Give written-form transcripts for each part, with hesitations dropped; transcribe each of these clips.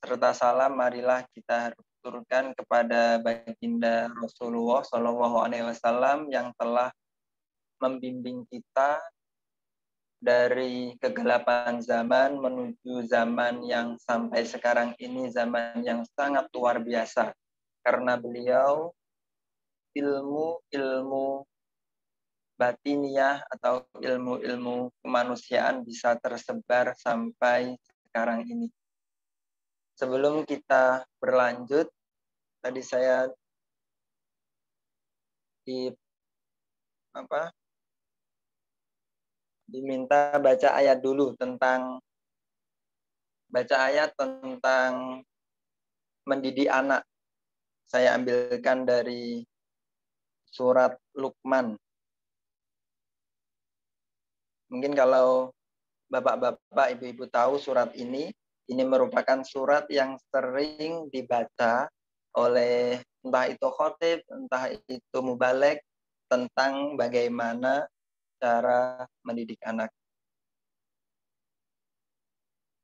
serta salam marilah kita turunkan kepada baginda Rasulullah Shallallahu Alaihi Wasallam yang telah membimbing kita dari kegelapan zaman menuju zaman yang sampai sekarang ini, zaman yang sangat luar biasa. Karena beliau ilmu batiniah atau ilmu-ilmu kemanusiaan bisa tersebar sampai sekarang ini. Sebelum kita berlanjut, tadi saya diminta baca ayat dulu tentang mendidik anak. Saya ambilkan dari surat Luqman. Mungkin kalau bapak-bapak, ibu-ibu tahu surat ini merupakan surat yang sering dibaca oleh entah itu khotib, entah itu mubalek, tentang bagaimana cara mendidik anak.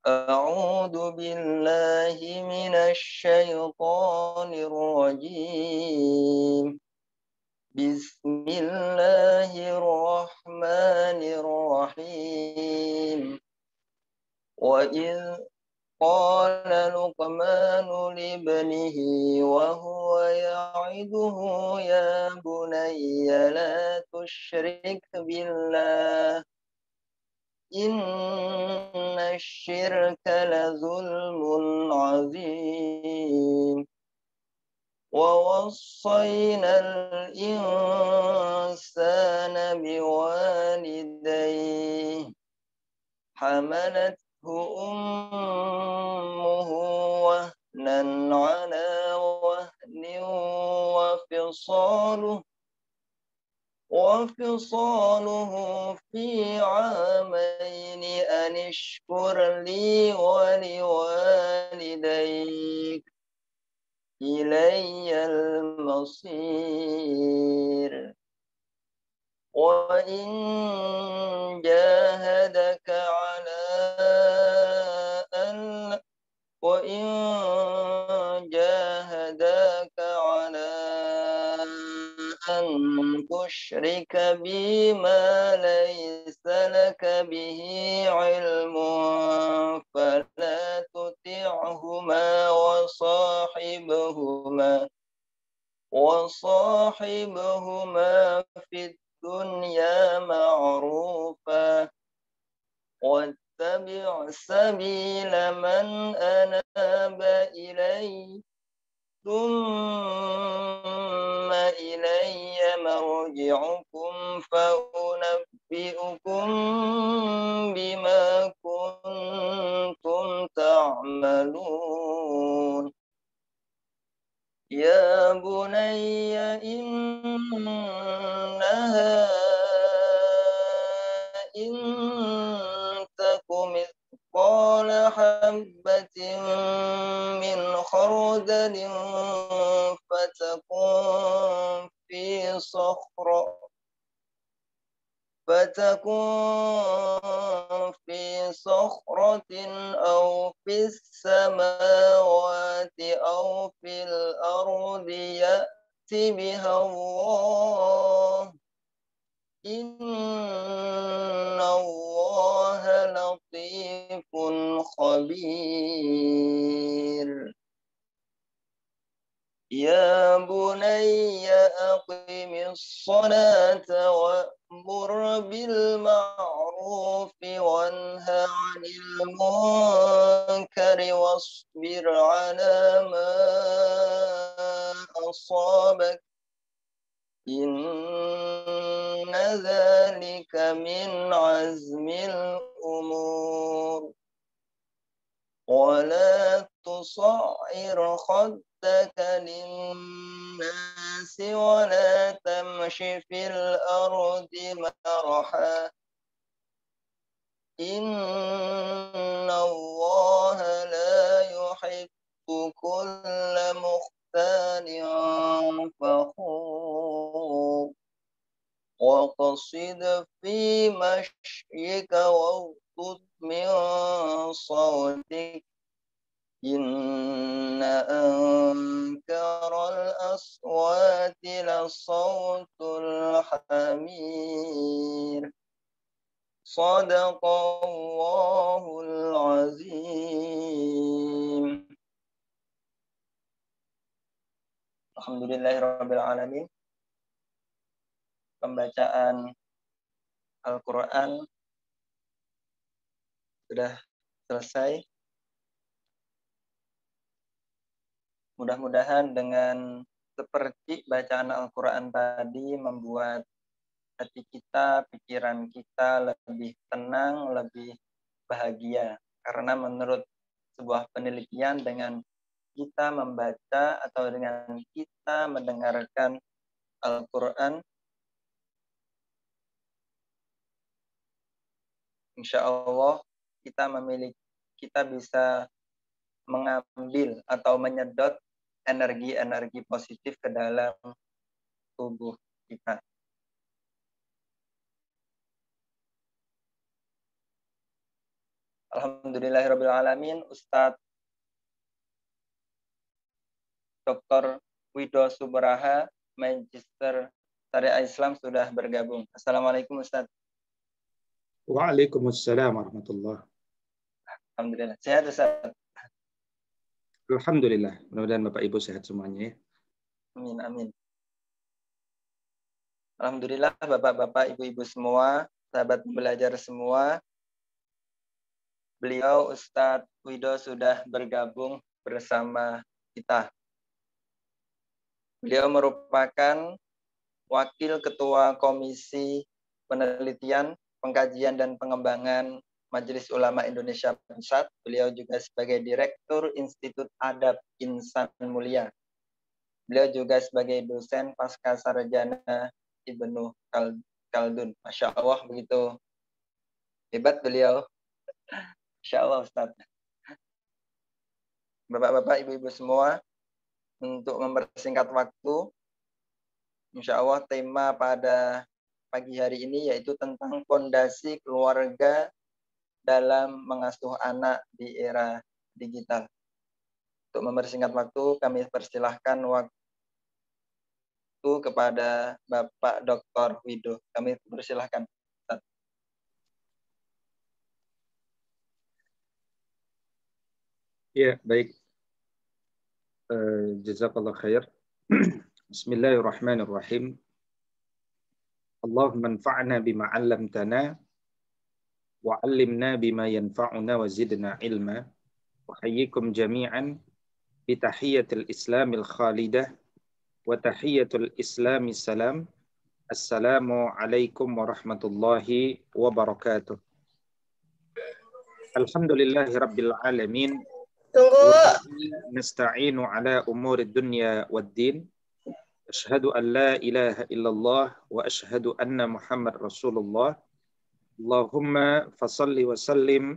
A'udzu billahi minasy syaithanir rajim. Bismillahirrahmanirrahim. Wa idz qala Luqmanu libnihi wa huwa ya'iduhu ya bunayya la tusyrik billah inna syirka la zulmun azim. ووصينا الإنسان بوالديه حملته أمه وهنا على وهن وفصاله في عامين أن اشكر لي ولوالديك إلي المصير وإن جاهدك على أن تشرك بي ما ليس لك به علم فلا تطعهما وصاحبهما في الدنيا معروفا واتبع سبيل من أناب إلي ثم إلي مرجعكم فأنبئكم بما كنتم تعملون. يا بني إنها إن تك مثقال حبة من خردل فتكن في صخرة أو في السماوات أو في الأرض يأت بها الله إن الله لطيف خبير. يا بني أقم الصلاة وأمر بالمعروف وانه عن المنكر واصبر على ما أصابك إن ذلك من عزم الأمور. ولا تصعر خدك للناس ولا تمش في الأرض مرحا إن الله لا يحب كل مختال فخور وقصد في مشيك واغضض من صوتك إن إن أنكر الأصوات لصوت الحمير صدق الله العظيم. Alhamdulillahirabbil alamin. Pembacaan Al-Qur'an sudah selesai. Mudah-mudahan dengan seperti bacaan Al-Qur'an tadi membuat hati kita, pikiran kita lebih tenang, lebih bahagia. Karena menurut sebuah penelitian, dengan kita membaca atau dengan kita mendengarkan Al-Quran, insya Allah kita bisa mengambil atau menyedot energi-energi positif ke dalam tubuh kita. Alhamdulillahirabbil alamin. Ustadz Dr. Wido Subraha, Magister Syariah Islam, sudah bergabung. Assalamualaikum Ustadz. Waalaikumsalam warahmatullahi. Alhamdulillah. Sehat Ustadz? Alhamdulillah. Mudah-mudahan Bapak Ibu sehat semuanya ya. Amin, amin. Alhamdulillah Bapak-bapak, Ibu-ibu semua, sahabat belajar semua. Beliau Ustadz Wido sudah bergabung bersama kita. Beliau merupakan Wakil Ketua Komisi Penelitian, Pengkajian dan Pengembangan Majelis Ulama Indonesia Pusat. Beliau juga sebagai Direktur Institut Adab Insan Mulia. Beliau juga sebagai dosen pasca sarjana Ibnu Khaldun. Masya Allah, begitu hebat beliau. Masya Allah Ustaz. Bapak-bapak, ibu-ibu semua, untuk mempersingkat waktu, insya Allah tema pada pagi hari ini yaitu tentang fondasi keluarga dalam mengasuh anak di era digital. Untuk mempersingkat waktu, kami persilahkan waktu kepada Bapak Dr. Wido. Kami persilahkan. Ya, baik. Jazakallah khair. Bismillahirrahmanirrahim. Allahumma anfa'na bima 'allamtana wa 'allimna bima yanfa'una wa zidna ilma. Uhayyikum jami'an bi tahiyyatil islamil khalidah wa tahiyyatul islami salam. Assalamu alaikum warahmatullahi wabarakatuh. Alhamdulillahi rabbil alamin. Nasta'inu ala umuri dunya wad-din. Asyhadu an la ilaha illallah wa asyhadu anna Muhammad Rasulullah. Allahumma fasalli wa sallim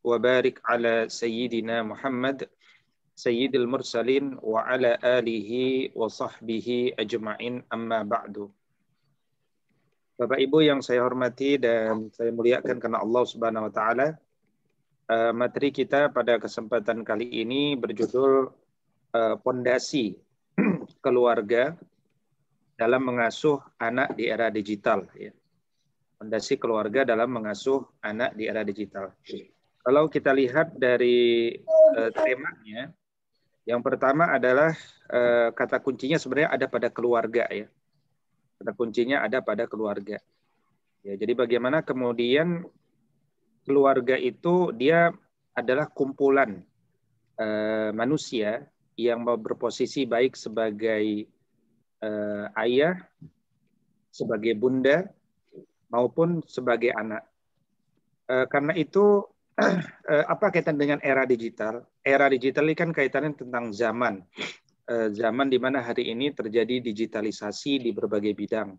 wa barik ala sayyidina Muhammad sayyidil mursalin wa ala alihi wa sahbihi ajma'in, amma ba'du. Bapak Ibu yang saya hormati dan saya muliakan karena Allah Subhanahu wa taala, materi kita pada kesempatan kali ini berjudul Pondasi Keluarga dalam Mengasuh Anak di Era Digital. Pondasi keluarga dalam mengasuh anak di era digital. Kalau kita lihat dari temanya, yang pertama adalah kata kuncinya sebenarnya ada pada keluarga ya. Kata kuncinya ada pada keluarga. Ya, jadi bagaimana kemudian keluarga itu dia adalah kumpulan manusia yang berposisi baik sebagai ayah, sebagai bunda, maupun sebagai anak. Karena itu, apa kaitan dengan era digital? Era digital ini kan kaitannya tentang zaman. Zaman di mana hari ini terjadi digitalisasi di berbagai bidang.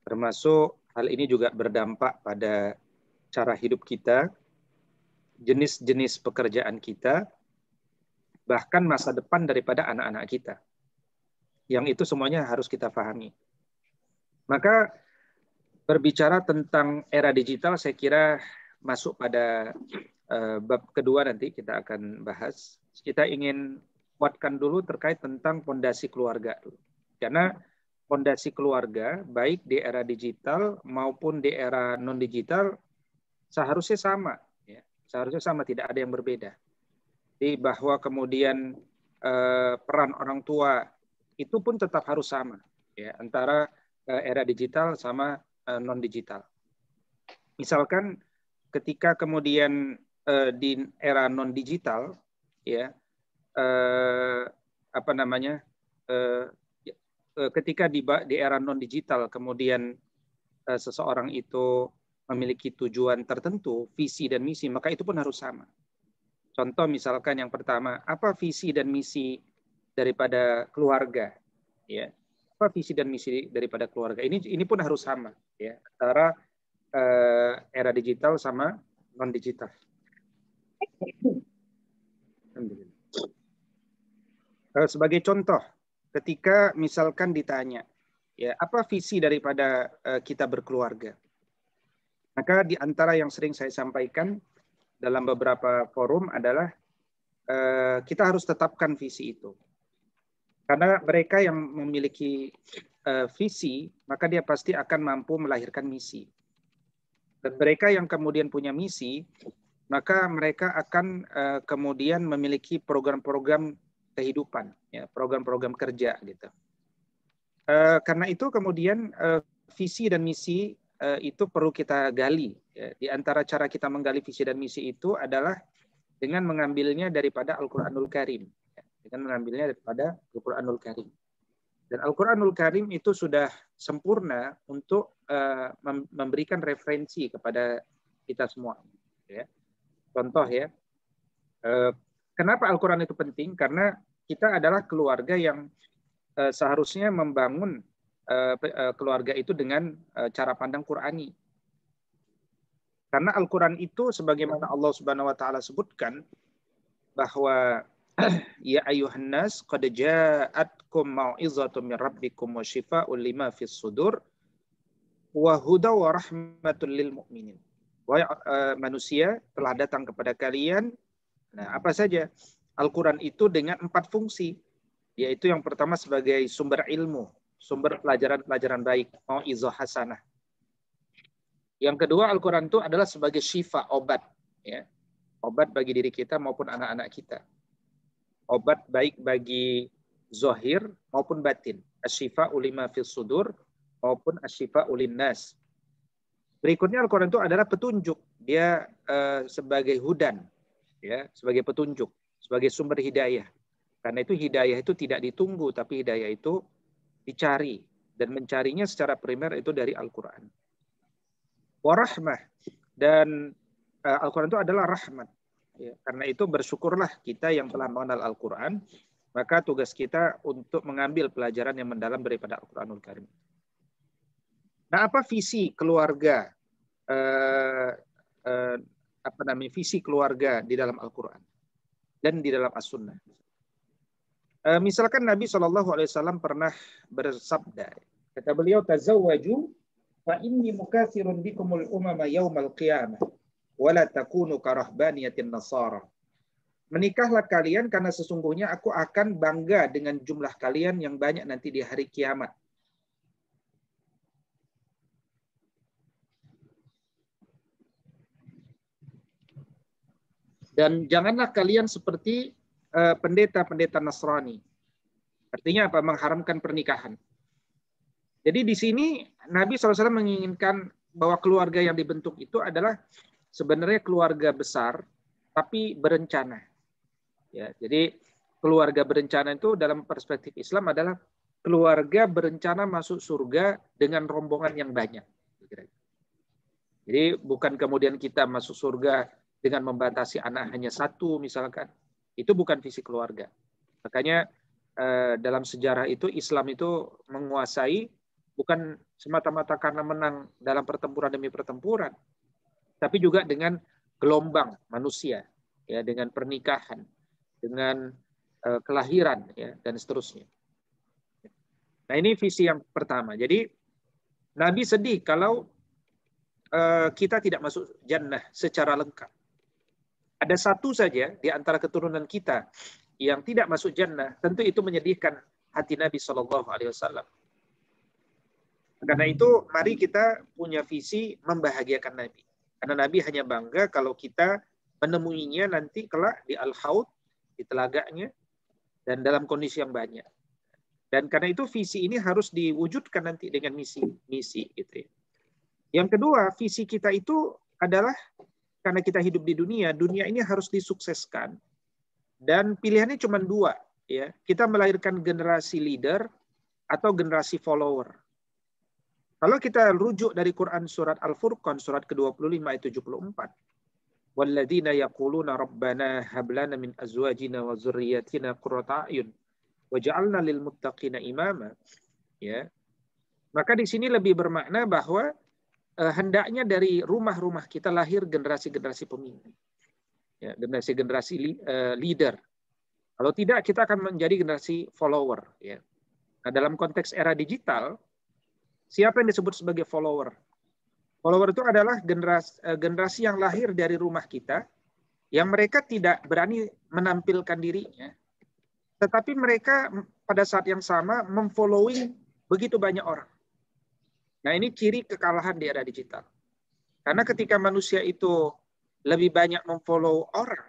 Termasuk hal ini juga berdampak pada cara hidup kita, jenis-jenis pekerjaan kita, bahkan masa depan daripada anak-anak kita. Yang itu semuanya harus kita pahami. Maka berbicara tentang era digital, saya kira masuk pada bab kedua nanti kita akan bahas. Kita ingin kuatkan dulu terkait tentang fondasi keluarga. Karena fondasi keluarga, baik di era digital maupun di era non-digital, seharusnya sama. Ya. Seharusnya sama, tidak ada yang berbeda. Jadi bahwa kemudian peran orang tua itu pun tetap harus sama. Ya, antara era digital sama non-digital. Misalkan ketika kemudian di era non-digital, ya, ketika di era non-digital kemudian seseorang itu memiliki tujuan tertentu, visi dan misi, maka itu pun harus sama. Contoh misalkan yang pertama, apa visi dan misi daripada keluarga? Ya, apa visi dan misi daripada keluarga? Ini pun harus sama, ya, antara era digital sama non-digital. Sebagai contoh, ketika misalkan ditanya, ya, apa visi daripada kita berkeluarga? Maka di antara yang sering saya sampaikan dalam beberapa forum adalah kita harus tetapkan visi itu. Karena mereka yang memiliki visi, maka dia pasti akan mampu melahirkan misi. Dan mereka yang kemudian punya misi, maka mereka akan kemudian memiliki program-program kehidupan, ya, program-program kerja gitu. Karena itu kemudian visi dan misi itu perlu kita gali. Ya. Di antara cara kita menggali visi dan misi itu adalah dengan mengambilnya daripada Al-Quranul Karim. Ya. Dengan mengambilnya daripada Al-Quranul Karim. Dan Al-Quranul Karim itu sudah sempurna untuk memberikan referensi kepada kita semua. Ya. Contoh ya, kenapa Al-Quran itu penting? Karena kita adalah keluarga yang seharusnya membangun keluarga itu dengan cara pandang Qurani. Karena Al-Quran itu sebagaimana Allah Subhanahu wa taala sebutkan bahwa ya ayuhan nas qad ja'atkum mau'izatun min rabbikum wa syifaa'un lima fis sudur wa hudaw wa rahmatul lil mu'minin. Wahai manusia, telah datang kepada kalian, nah apa saja? Al-Quran itu dengan 4 fungsi, yaitu yang pertama sebagai sumber ilmu, sumber pelajaran-pelajaran baik, mau'izah hasanah. Yang kedua, Al-Quran itu adalah sebagai syifa, obat, ya, obat bagi diri kita maupun anak-anak kita. Obat baik bagi zahir maupun batin. Asy-syifa'u lima fis sudur maupun asy-syifa'u linnas. Berikutnya Al-Quran itu adalah petunjuk. Dia sebagai hudan, ya, sebagai petunjuk, sebagai sumber hidayah. Karena itu hidayah itu tidak ditunggu, tapi hidayah itu dicari. Dan mencarinya secara primer itu dari Al-Quran. Warahmah. Dan Al-Quran itu adalah rahmat. Ya, karena itu bersyukurlah kita yang telah mengenal Al-Quran. Maka tugas kita untuk mengambil pelajaran yang mendalam daripada Al-Quranul Karim. Nah, apa visi keluarga? Visi keluarga di dalam Al-Quran dan di dalam As-Sunnah. Misalkan Nabi SAW pernah bersabda, kata beliau, tazawwaju fa inni mukatsirun bikumul umama yaumal qiyamah wa la takunu karahbaniyatin nasara. Menikahlah kalian karena sesungguhnya aku akan bangga dengan jumlah kalian yang banyak nanti di hari kiamat. Dan janganlah kalian seperti pendeta-pendeta Nasrani. Artinya apa? Mengharamkan pernikahan. Jadi di sini Nabi SAW menginginkan bahwa keluarga yang dibentuk itu adalah sebenarnya keluarga besar, tapi berencana. Ya, jadi keluarga berencana itu dalam perspektif Islam adalah keluarga berencana masuk surga dengan rombongan yang banyak. Jadi bukan kemudian kita masuk surga dengan membatasi anak hanya 1 misalkan. Itu bukan visi keluarga. Makanya dalam sejarah itu Islam itu menguasai bukan semata-mata karena menang dalam pertempuran demi pertempuran, tapi juga dengan gelombang manusia, ya, dengan pernikahan, dengan kelahiran, ya, dan seterusnya. Nah, ini visi yang pertama. Jadi Nabi sedih kalau kita tidak masuk jannah secara lengkap. ada satu saja di antara keturunan kita yang tidak masuk jannah, tentu itu menyedihkan hati Nabi Shallallahu Alaihi Wasallam. Karena itu, mari kita punya visi membahagiakan Nabi. Karena Nabi hanya bangga kalau kita menemuinya nanti kelak di Al-Haud, di telaganya, dan dalam kondisi yang banyak. Dan karena itu visi ini harus diwujudkan nanti dengan misi gitu ya. Yang kedua, visi kita itu adalah karena kita hidup di dunia ini harus disukseskan. Dan pilihannya cuma dua, ya. Kita melahirkan generasi leader atau generasi follower. Kalau kita rujuk dari Quran surat Al-Furqan surat ke-25 ayat 74. Walladzina yaquluna rabbana hab lana min azwajina wa dzurriyyatina qurrata a'yun waj'alna lil muttaqina imama. Ya. Maka di sini lebih bermakna bahwa hendaknya dari rumah-rumah kita lahir generasi-generasi pemimpin. Ya, generasi-generasi leader. Kalau tidak kita akan menjadi generasi follower, ya. Nah, dalam konteks era digital, siapa yang disebut sebagai follower? Follower itu adalah generasi yang lahir dari rumah kita, yang mereka tidak berani menampilkan dirinya, tetapi mereka pada saat yang sama memfollowing begitu banyak orang. Nah, ini ciri kekalahan di era digital. Karena ketika manusia itu lebih banyak memfollow orang,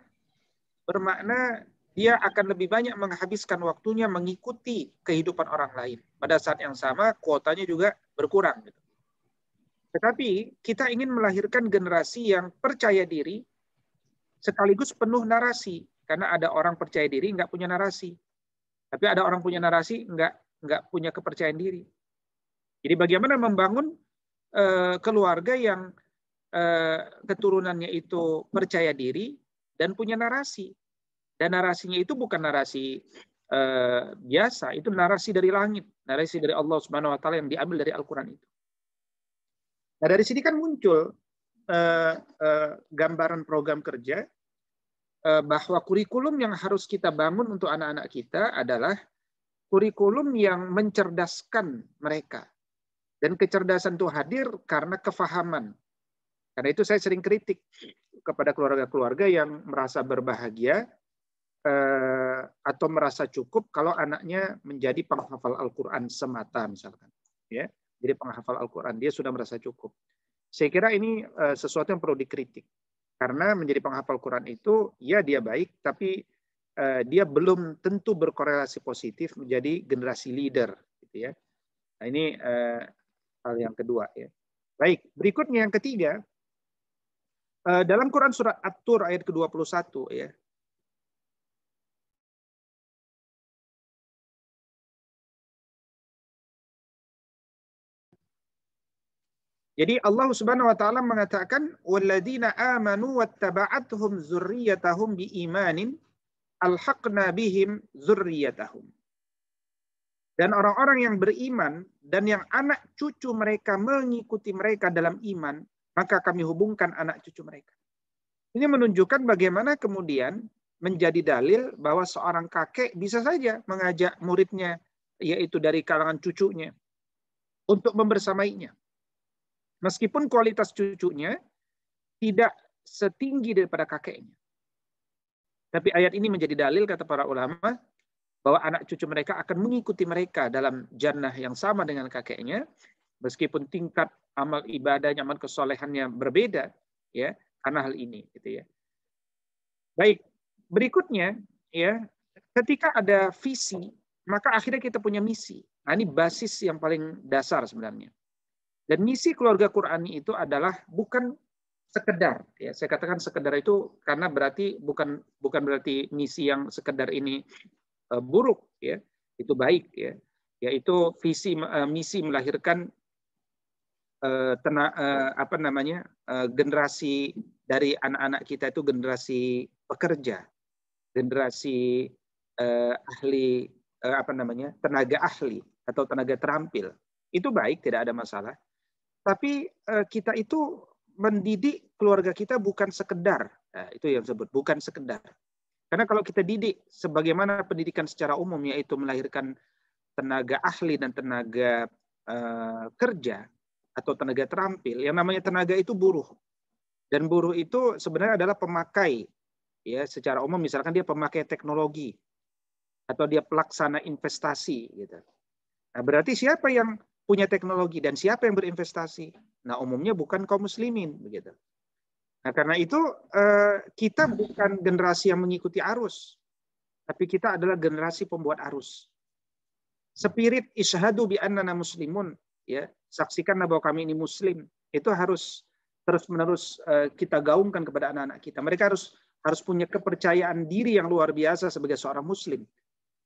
bermakna dia akan lebih banyak menghabiskan waktunya mengikuti kehidupan orang lain. Pada saat yang sama, kuotanya juga berkurang. Tetapi kita ingin melahirkan generasi yang percaya diri sekaligus penuh narasi. Karena ada orang percaya diri nggak punya narasi. Tapi ada orang punya narasi nggak punya kepercayaan diri. Jadi bagaimana membangun keluarga yang keturunannya itu percaya diri dan punya narasi. Dan narasinya itu bukan narasi biasa, itu narasi dari langit, narasi dari Allah Subhanahu wa taala yang diambil dari Al-Qur'an itu. Nah, dari sini kan muncul gambaran program kerja bahwa kurikulum yang harus kita bangun untuk anak-anak kita adalah kurikulum yang mencerdaskan mereka. Dan kecerdasan itu hadir karena kefahaman. Karena itu saya sering kritik kepada keluarga-keluarga yang merasa berbahagia atau merasa cukup kalau anaknya menjadi penghafal Al-Quran semata misalkan, ya, jadi penghafal Al-Quran dia sudah merasa cukup. Saya kira ini sesuatu yang perlu dikritik karena menjadi penghafal Quran itu ya dia baik, tapi dia belum tentu berkorelasi positif menjadi generasi leader, gitu ya. Nah, ini hal yang kedua, ya. Baik, berikutnya yang ketiga dalam Quran surat At-Tur ayat ke-21, ya. Jadi Allah Subhanahu wa taala mengatakan walladzina amanu wattaba'athum dzurriyyatahum biimanin alhaqna bihim dzurriyyatahum. Dan orang-orang yang beriman dan yang anak cucu mereka mengikuti mereka dalam iman, maka kami hubungkan anak cucu mereka. Ini menunjukkan bagaimana kemudian menjadi dalil bahwa seorang kakek bisa saja mengajak muridnya, yaitu dari kalangan cucunya, untuk membersamainya. Meskipun kualitas cucunya tidak setinggi daripada kakeknya. Tapi ayat ini menjadi dalil, kata para ulama, bahwa anak cucu mereka akan mengikuti mereka dalam jannah yang sama dengan kakeknya, meskipun tingkat amal ibadahnya, amal kesolehannya berbeda, ya, karena hal ini, gitu ya. Baik, berikutnya, ya, ketika ada visi, maka akhirnya kita punya misi. Nah, ini basis yang paling dasar sebenarnya. Dan misi keluarga Qurani itu adalah bukan sekedar, ya, saya katakan sekedar itu karena berarti bukan berarti misi yang sekedar ini buruk, ya, itu baik, ya, yaitu misi melahirkan generasi dari anak-anak kita itu generasi pekerja, generasi ahli tenaga ahli atau tenaga terampil. Itu baik, tidak ada masalah. Tapi kita itu mendidik keluarga kita bukan sekedar, nah, itu yang disebut bukan sekedar. Karena kalau kita didik sebagaimana pendidikan secara umum, yaitu melahirkan tenaga ahli dan tenaga kerja atau tenaga terampil, yang namanya tenaga itu buruh. Dan buruh itu sebenarnya adalah pemakai ya secara umum misalkan dia pemakai teknologi atau dia pelaksana investasi gitu. Nah, berarti siapa yang punya teknologi dan siapa yang berinvestasi? Nah, umumnya bukan kaum muslimin begitu. Nah, karena itu kita bukan generasi yang mengikuti arus, tapi kita adalah generasi pembuat arus. Spirit isyhadu bi annana muslimun, ya, saksikan bahwa kami ini muslim, itu harus terus-menerus kita gaungkan kepada anak-anak kita. Mereka harus punya kepercayaan diri yang luar biasa sebagai seorang muslim.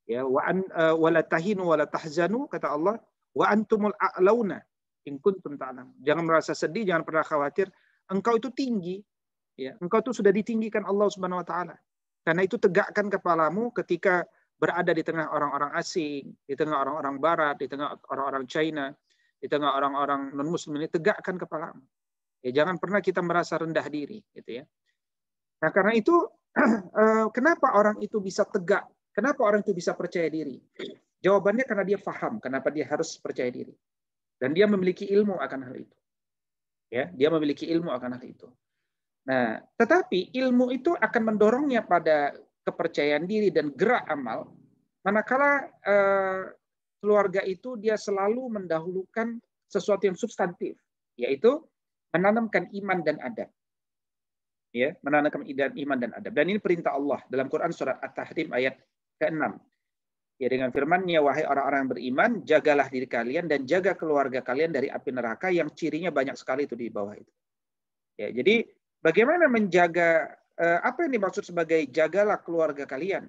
Ya, wala tahinu wala tahzanu, kata Allah, wa antumul a'launa in kuntum ta'lamun. Jangan merasa sedih, jangan pernah khawatir, engkau itu tinggi, ya. Engkau itu sudah ditinggikan Allah Subhanahu wa taala. Karena itu tegakkan kepalamu ketika berada di tengah orang-orang asing, di tengah orang-orang barat, di tengah orang-orang China, di tengah orang-orang non-muslim ini, tegakkan kepalamu. Ya, jangan pernah kita merasa rendah diri, gitu ya. Nah, karena itu kenapa orang itu bisa tegak? Kenapa orang itu bisa percaya diri? Jawabannya karena dia paham kenapa dia harus percaya diri. Dan dia memiliki ilmu akan hal itu. Ya, dia memiliki ilmu akan hal itu. Nah, tetapi ilmu itu akan mendorongnya pada kepercayaan diri dan gerak amal, manakala keluarga itu dia selalu mendahulukan sesuatu yang substantif, yaitu menanamkan iman dan adab. Ya, menanamkan iman dan adab. Dan ini perintah Allah dalam Quran surat At-Tahrim ayat ke-6. Ya, dengan firman-Nya, wahai orang-orang yang beriman, jagalah diri kalian dan jaga keluarga kalian dari api neraka yang cirinya banyak sekali itu di bawah itu. Ya, jadi bagaimana menjaga, apa yang dimaksud sebagai jagalah keluarga kalian?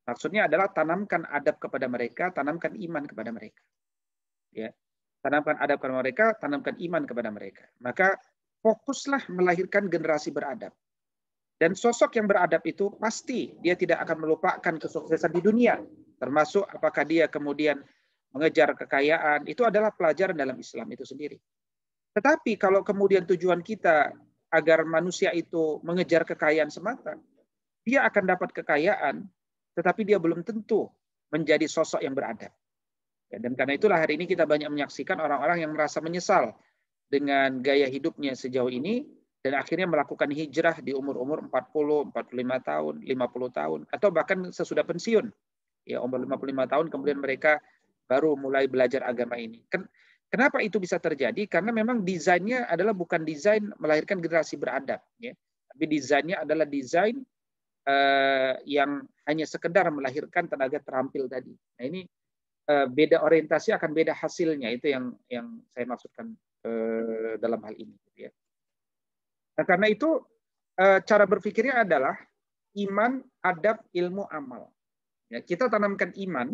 Maksudnya adalah tanamkan adab kepada mereka, tanamkan iman kepada mereka. Ya, tanamkan adab kepada mereka, tanamkan iman kepada mereka. Maka fokuslah melahirkan generasi beradab. Dan sosok yang beradab itu pasti dia tidak akan melupakan kesuksesan di dunia. Termasuk apakah dia kemudian mengejar kekayaan, itu adalah pelajaran dalam Islam itu sendiri. Tetapi kalau kemudian tujuan kita agar manusia itu mengejar kekayaan semata, dia akan dapat kekayaan, tetapi dia belum tentu menjadi sosok yang beradab. Dan karena itulah hari ini kita banyak menyaksikan orang-orang yang merasa menyesal dengan gaya hidupnya sejauh ini, dan akhirnya melakukan hijrah di umur-umur 40, 45 tahun, 50 tahun, atau bahkan sesudah pensiun. Ya, umur 55 tahun kemudian mereka baru mulai belajar agama ini. Kenapa itu bisa terjadi? Karena memang desainnya adalah bukan desain melahirkan generasi beradab, ya. Tapi desainnya adalah desain yang hanya sekedar melahirkan tenaga terampil tadi. Nah, ini beda orientasi akan beda hasilnya, itu yang saya maksudkan dalam hal ini. Ya. Nah, karena itu cara berpikirnya adalah iman, adab, ilmu, amal. Ya, kita tanamkan iman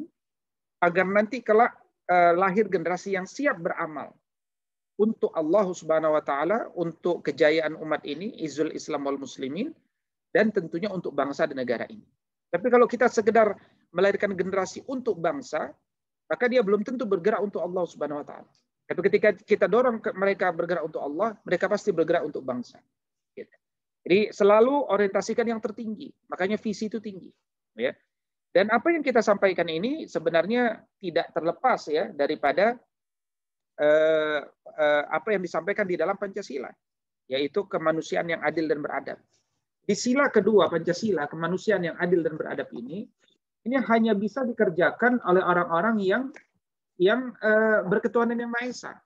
agar nanti kelak lahir generasi yang siap beramal untuk Allah Subhanahu wa taala, untuk kejayaan umat ini, izul Islam wal muslimin, dan tentunya untuk bangsa dan negara ini. Tapi kalau kita sekedar melahirkan generasi untuk bangsa, maka dia belum tentu bergerak untuk Allah Subhanahu wa taala. Tapi ketika kita dorong mereka bergerak untuk Allah, mereka pasti bergerak untuk bangsa. Jadi selalu orientasikan yang tertinggi, makanya visi itu tinggi. Ya. Dan apa yang kita sampaikan ini sebenarnya tidak terlepas ya daripada apa yang disampaikan di dalam Pancasila, yaitu kemanusiaan yang adil dan beradab. Di sila kedua Pancasila, kemanusiaan yang adil dan beradab ini hanya bisa dikerjakan oleh orang-orang yang berketuhanan yang Maha Esa.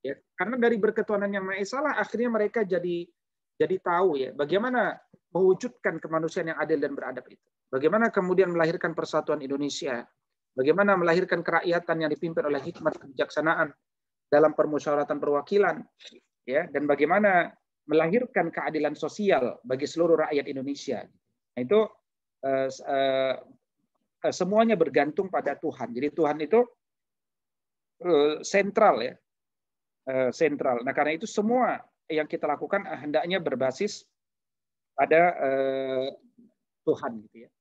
Ya, karena dari berketuhanan yang Maha Esa lah akhirnya mereka jadi tahu ya bagaimana mewujudkan kemanusiaan yang adil dan beradab itu. Bagaimana kemudian melahirkan persatuan Indonesia, bagaimana melahirkan kerakyatan yang dipimpin oleh hikmat kebijaksanaan dalam permusyawaratan perwakilan, ya, dan bagaimana melahirkan keadilan sosial bagi seluruh rakyat Indonesia. Nah, itu semuanya bergantung pada Tuhan. Jadi Tuhan itu sentral ya, sentral. Nah, karena itu semua yang kita lakukan hendaknya berbasis pada Tuhan, gitu ya.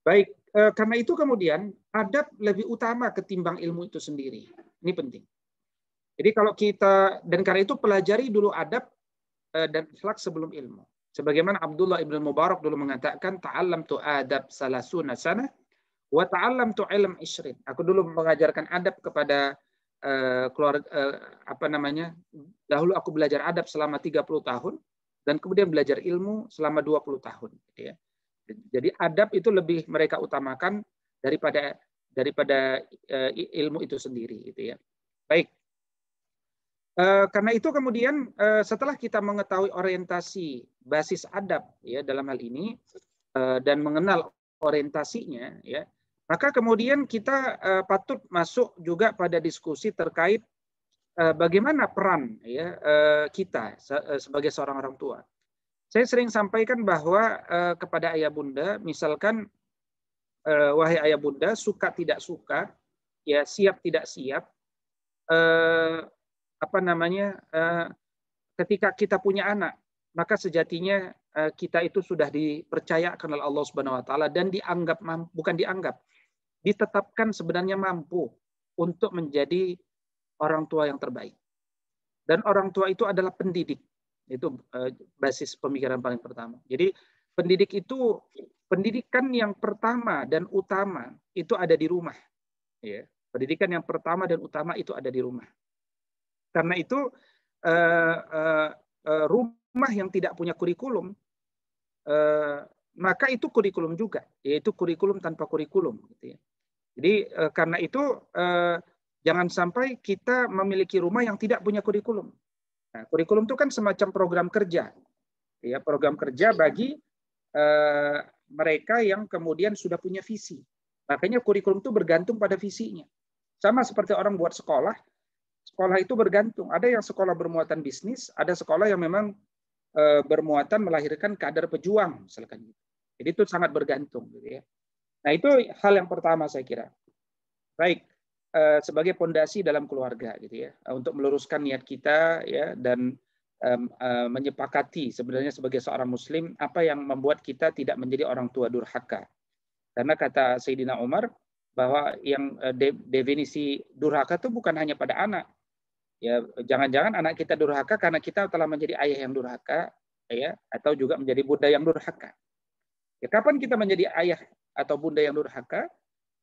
Baik, karena itu kemudian adab lebih utama ketimbang ilmu itu sendiri. Ini penting. Jadi kalau kita, dan karena itu pelajari dulu adab dan akhlak sebelum ilmu. Sebagaimana Abdullah ibn Mubarak dulu mengatakan, ta'allamtu adab salasuna sanah wa ta'allamtu ilm ishrin. Aku dulu mengajarkan adab kepada keluarga, dahulu aku belajar adab selama 30 tahun dan kemudian belajar ilmu selama 20 tahun. Gitu ya. Jadi adab itu lebih mereka utamakan daripada ilmu itu sendiri. Gitu ya. Baik. Karena itu kemudian setelah kita mengetahui orientasi basis adab ya dalam hal ini dan mengenal orientasinya ya, maka kemudian kita patut masuk juga pada diskusi terkait bagaimana peran ya kita sebagai seorang orang tua. Saya sering sampaikan bahwa kepada ayah bunda, misalkan wahai ayah bunda, suka tidak suka, ya siap tidak siap, ketika kita punya anak, maka sejatinya kita itu sudah dipercayakan oleh Allah Subhanahu wa taala dan dianggap bukan dianggap, ditetapkan sebenarnya mampu untuk menjadi orang tua yang terbaik. Dan orang tua itu adalah pendidik. Itu basis pemikiran paling pertama. Jadi pendidikan yang pertama dan utama itu ada di rumah. Ya. Pendidikan yang pertama dan utama itu ada di rumah. Karena itu rumah yang tidak punya kurikulum, maka itu kurikulum juga, yaitu kurikulum tanpa kurikulum. Gitu ya. Jadi karena itu jangan sampai kita memiliki rumah yang tidak punya kurikulum. Nah, kurikulum itu kan semacam program kerja, ya program kerja bagi mereka yang kemudian sudah punya visi. Makanya kurikulum itu bergantung pada visinya. Sama seperti orang buat sekolah. Sekolah itu bergantung. Ada yang sekolah bermuatan bisnis, ada sekolah yang memang bermuatan melahirkan kader pejuang, misalkan. Jadi itu sangat bergantung. Gitu ya. Nah itu hal yang pertama saya kira. Baik, sebagai pondasi dalam keluarga, gitu ya, untuk meluruskan niat kita, ya, dan menyepakati sebenarnya sebagai seorang Muslim apa yang membuat kita tidak menjadi orang tua durhaka. Karena kata Sayyidina Umar bahwa yang definisi durhaka itu bukan hanya pada anak. Ya, jangan-jangan anak kita durhaka karena kita telah menjadi ayah yang durhaka, ya, atau juga menjadi bunda yang durhaka. Ya, kapan kita menjadi ayah atau bunda yang durhaka?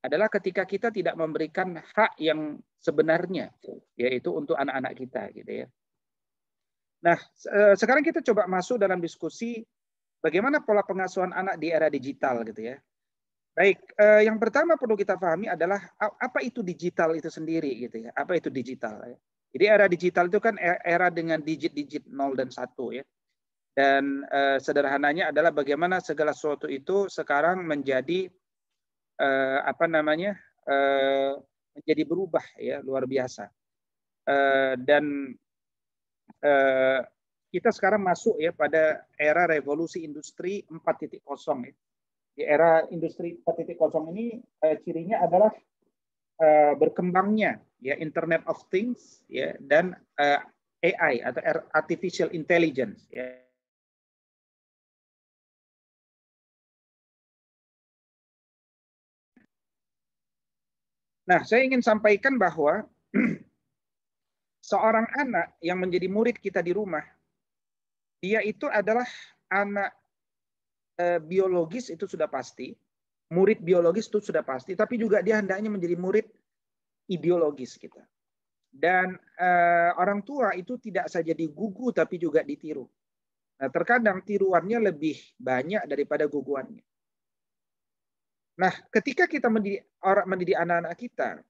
Adalah ketika kita tidak memberikan hak yang sebenarnya, yaitu untuk anak-anak kita, gitu ya. Nah, sekarang kita coba masuk dalam diskusi bagaimana pola pengasuhan anak di era digital, gitu ya. Baik, yang pertama perlu kita pahami adalah apa itu digital itu sendiri, gitu ya. Apa itu digital? Ya. Jadi era digital itu kan era dengan digit-digit 0 dan 1 ya. Dan sederhananya adalah bagaimana segala sesuatu itu sekarang menjadi menjadi berubah ya, luar biasa. Dan kita sekarang masuk ya pada era revolusi industri 4.0 ya. Di era industri 4.0 ini cirinya adalah berkembangnya ya Internet of Things ya dan AI atau artificial intelligence ya. Nah, saya ingin sampaikan bahwa seorang anak yang menjadi murid kita di rumah, dia itu adalah anak biologis itu sudah pasti, murid biologis itu sudah pasti, tapi juga dia hendaknya menjadi murid ideologis kita. Dan orang tua itu tidak saja digugu tapi juga ditiru. Nah, terkadang tiruannya lebih banyak daripada guguannya. Nah, ketika kita mendidik anak-anak kita,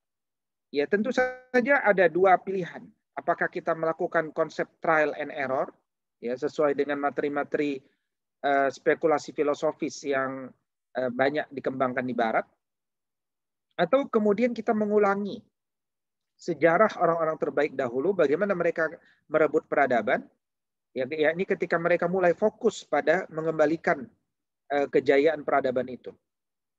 ya tentu saja ada dua pilihan. Apakah kita melakukan konsep trial and error, ya sesuai dengan materi-materi spekulasi filosofis yang banyak dikembangkan di Barat, atau kemudian kita mengulangi sejarah orang-orang terbaik dahulu, bagaimana mereka merebut peradaban, ya ini ketika mereka mulai fokus pada mengembalikan kejayaan peradaban itu.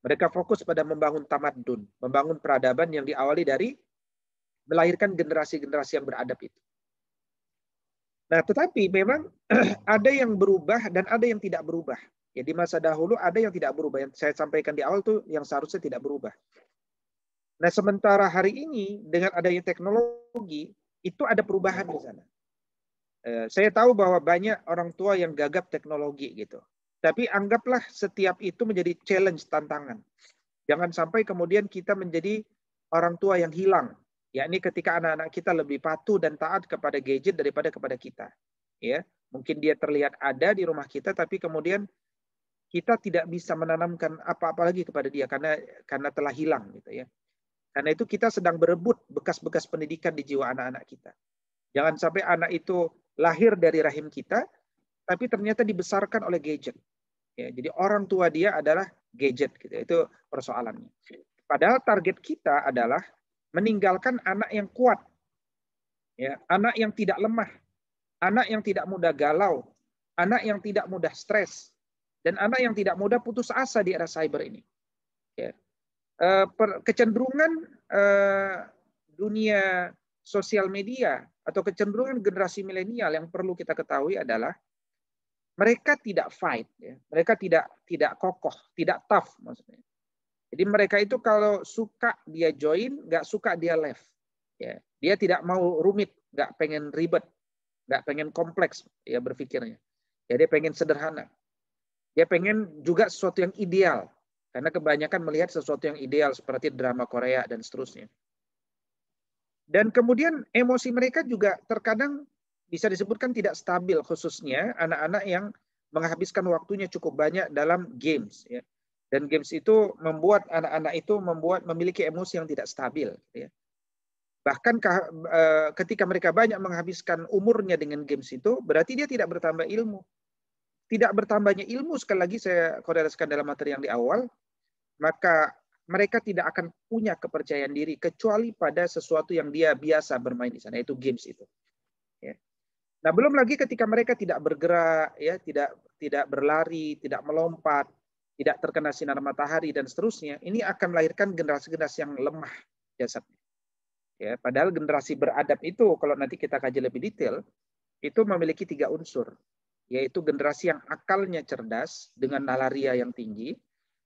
Mereka fokus pada membangun tamadun, membangun peradaban yang diawali dari melahirkan generasi-generasi yang beradab itu. Nah, tetapi memang ada yang berubah dan ada yang tidak berubah. Ya, di masa dahulu ada yang tidak berubah. Yang saya sampaikan di awal tuh yang seharusnya tidak berubah. Nah, sementara hari ini dengan adanya teknologi, itu ada perubahan di sana. Saya tahu bahwa banyak orang tua yang gagap teknologi gitu. Tapi anggaplah setiap itu menjadi challenge, tantangan. Jangan sampai kemudian kita menjadi orang tua yang hilang. Yakni ketika anak-anak kita lebih patuh dan taat kepada gadget daripada kepada kita. Ya, Mungkin dia terlihat ada di rumah kita, tapi kemudian kita tidak bisa menanamkan apa-apa lagi kepada dia karena telah hilang gitu ya. Karena itu kita sedang berebut bekas-bekas pendidikan di jiwa anak-anak kita. Jangan sampai anak itu lahir dari rahim kita, tapi ternyata dibesarkan oleh gadget. Ya, jadi orang tua dia adalah gadget gitu. Itu persoalannya. Padahal target kita adalah meninggalkan anak yang kuat. Ya, anak yang tidak lemah, anak yang tidak mudah galau, anak yang tidak mudah stres, dan anak yang tidak mudah putus asa di era cyber ini. Ya. Kecenderungan dunia sosial media atau kecenderungan generasi milenial yang perlu kita ketahui adalah mereka tidak fight, ya. Mereka tidak kokoh, tidak tough maksudnya. Jadi mereka itu kalau suka dia join, nggak suka dia left. Ya. Dia tidak mau rumit, nggak pengen ribet, nggak pengen kompleks ya berpikirnya. Ya, dia pengen sederhana. Dia pengen juga sesuatu yang ideal. Karena kebanyakan melihat sesuatu yang ideal seperti drama Korea dan seterusnya. Dan kemudian emosi mereka juga terkadang bisa disebutkan tidak stabil, khususnya anak-anak yang menghabiskan waktunya cukup banyak dalam games. Ya. Dan games itu membuat anak-anak itu memiliki emosi yang tidak stabil. Ya. Bahkan ketika mereka banyak menghabiskan umurnya dengan games itu, berarti dia tidak bertambah ilmu. Tidak bertambahnya ilmu, sekali lagi saya korelasikan dalam materi yang di awal, maka mereka tidak akan punya kepercayaan diri kecuali pada sesuatu yang dia biasa bermain di sana, yaitu games itu. Ya. Nah, belum lagi ketika mereka tidak bergerak, ya, tidak berlari, tidak melompat, tidak terkena sinar matahari dan seterusnya, ini akan melahirkan generasi-generasi yang lemah jasadnya. Ya, padahal generasi beradab itu, kalau nanti kita kaji lebih detail, itu memiliki 3 unsur, yaitu generasi yang akalnya cerdas dengan nalaria yang tinggi,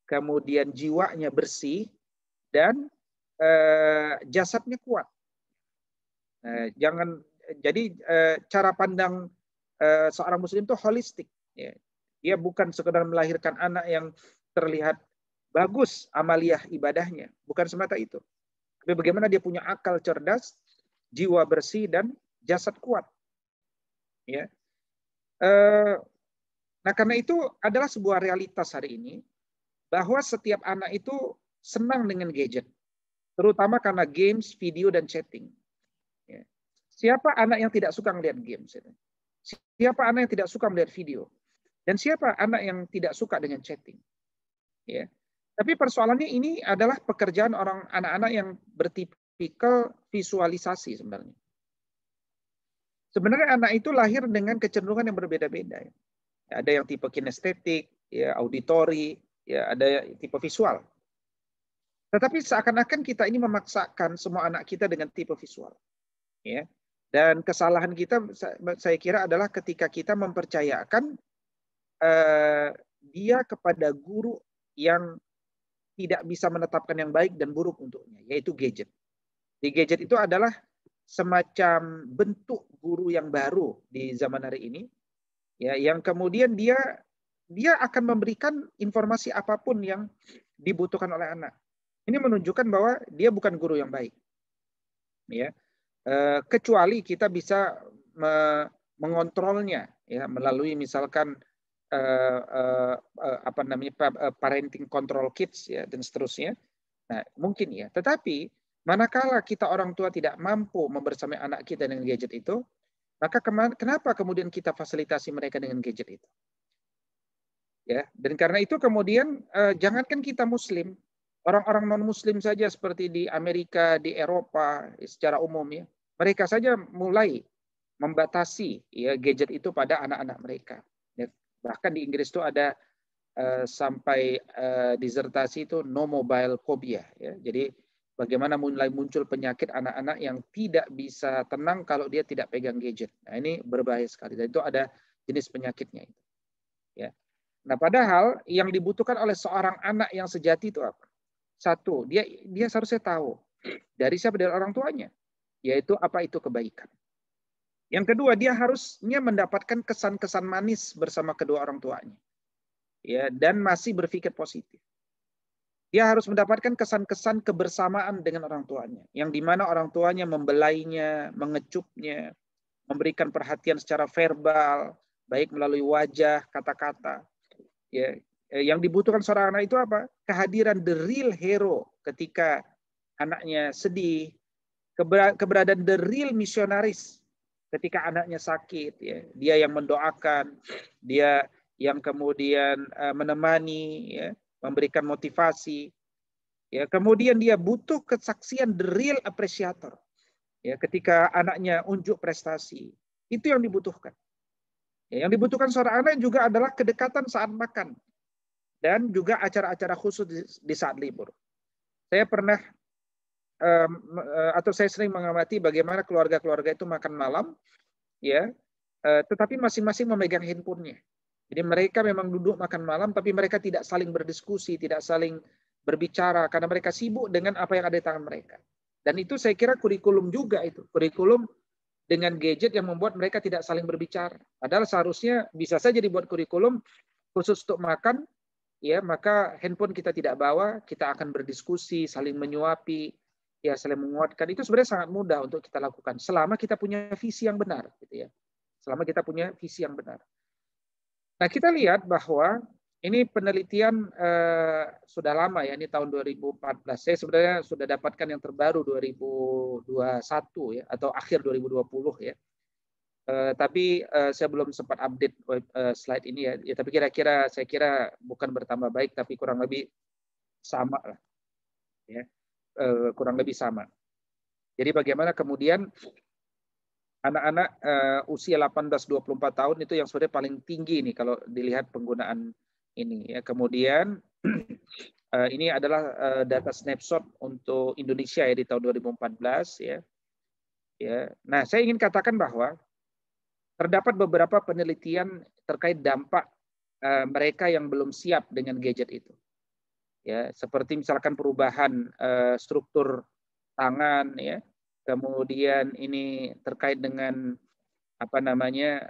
kemudian jiwanya bersih, dan jasadnya kuat. Jadi cara pandang seorang muslim itu holistik. Ya. Dia bukan sekedar melahirkan anak yang terlihat bagus amaliyah ibadahnya, bukan semata itu. Tapi bagaimana dia punya akal cerdas, jiwa bersih, dan jasad kuat. Ya. Nah, karena itu adalah sebuah realitas hari ini, bahwa setiap anak itu senang dengan gadget, terutama karena games, video, dan chatting. Ya. Siapa anak yang tidak suka melihat games? Siapa anak yang tidak suka melihat video? Dan siapa anak yang tidak suka dengan chatting? Ya. Tapi persoalannya ini adalah pekerjaan anak-anak yang bertipikal visualisasi sebenarnya. Sebenarnya anak itu lahir dengan kecenderungan yang berbeda-beda. Ya. Ada yang tipe kinestetik, ya, auditori, ya, ada tipe visual. Tetapi seakan-akan kita ini memaksakan semua anak kita dengan tipe visual. Ya. Dan kesalahan kita, saya kira, adalah ketika kita mempercayakan dia kepada guru yang tidak bisa menetapkan yang baik dan buruk untuknya, yaitu gadget. Di gadget itu adalah semacam bentuk guru yang baru di zaman hari ini, ya, yang kemudian dia akan memberikan informasi apapun yang dibutuhkan oleh anak. Ini menunjukkan bahwa dia bukan guru yang baik, ya. Kecuali kita bisa mengontrolnya, ya, melalui misalkan parenting control kids, ya, dan seterusnya. Nah, mungkin ya. Tetapi manakala kita orang tua tidak mampu membersamai anak kita dengan gadget itu, maka kenapa kemudian kita fasilitasi mereka dengan gadget itu? Ya, dan karena itu kemudian jangankan kita Muslim, orang-orang non Muslim saja seperti di Amerika, di Eropa secara umum, ya, mereka saja mulai membatasi, ya, gadget itu pada anak-anak mereka. Ya, bahkan di Inggris itu ada sampai disertasi itu no mobile phobia, ya. Jadi bagaimana mulai muncul penyakit anak-anak yang tidak bisa tenang kalau dia tidak pegang gadget. Nah, ini berbahaya sekali. Dan itu ada jenis penyakitnya itu. Ya. Nah, padahal yang dibutuhkan oleh seorang anak yang sejati itu apa? Satu, dia seharusnya tahu dari siapa, dari orang tuanya, yaitu apa itu kebaikan. Yang kedua, dia harusnya mendapatkan kesan-kesan manis bersama kedua orang tuanya, ya, dan masih berpikir positif. Dia harus mendapatkan kesan-kesan kebersamaan dengan orang tuanya, yang dimana orang tuanya membelainya, mengecupnya, memberikan perhatian secara verbal, baik melalui wajah, kata-kata. Ya, yang dibutuhkan seorang anak itu apa? Kehadiran the real hero ketika anaknya sedih, keberadaan the real misionaris ketika anaknya sakit, ya. Dia yang mendoakan, dia yang kemudian menemani, ya, memberikan motivasi. Ya, kemudian dia butuh kesaksian the real appreciator. Ya, ketika anaknya unjuk prestasi, itu yang dibutuhkan. Ya, yang dibutuhkan seorang anak juga adalah kedekatan saat makan dan juga acara-acara khusus di saat libur. Saya pernah atau saya sering mengamati bagaimana keluarga-keluarga itu makan malam, ya, tetapi masing-masing memegang handphonenya. Jadi mereka memang duduk makan malam, tapi mereka tidak saling berdiskusi, tidak saling berbicara, karena mereka sibuk dengan apa yang ada di tangan mereka. Dan itu saya kira kurikulum juga itu, kurikulum dengan gadget yang membuat mereka tidak saling berbicara. Padahal seharusnya bisa saja dibuat kurikulum khusus untuk makan, ya, maka handphone kita tidak bawa, kita akan berdiskusi, saling menyuapi, ya, saling menguatkan. Itu sebenarnya sangat mudah untuk kita lakukan selama kita punya visi yang benar, gitu ya. Selama kita punya visi yang benar. Nah, kita lihat bahwa ini penelitian sudah lama, ya, ini tahun 2014. Saya sebenarnya sudah dapatkan yang terbaru 2021, ya, atau akhir 2020, ya. Tapi saya belum sempat update slide ini, ya. Ya, tapi kira-kira saya kira bukan bertambah baik, tapi kurang lebih sama lah, ya. Kurang lebih sama. Jadi bagaimana kemudian anak-anak usia 18-24 tahun itu yang sebenarnya paling tinggi nih kalau dilihat penggunaan ini, ya. Kemudian ini adalah data snapshot untuk Indonesia, ya, di tahun 2014, ya. Ya. Nah, saya ingin katakan bahwa terdapat beberapa penelitian terkait dampak mereka yang belum siap dengan gadget itu. Ya, seperti misalkan perubahan struktur tangan, ya. Kemudian ini terkait dengan apa namanya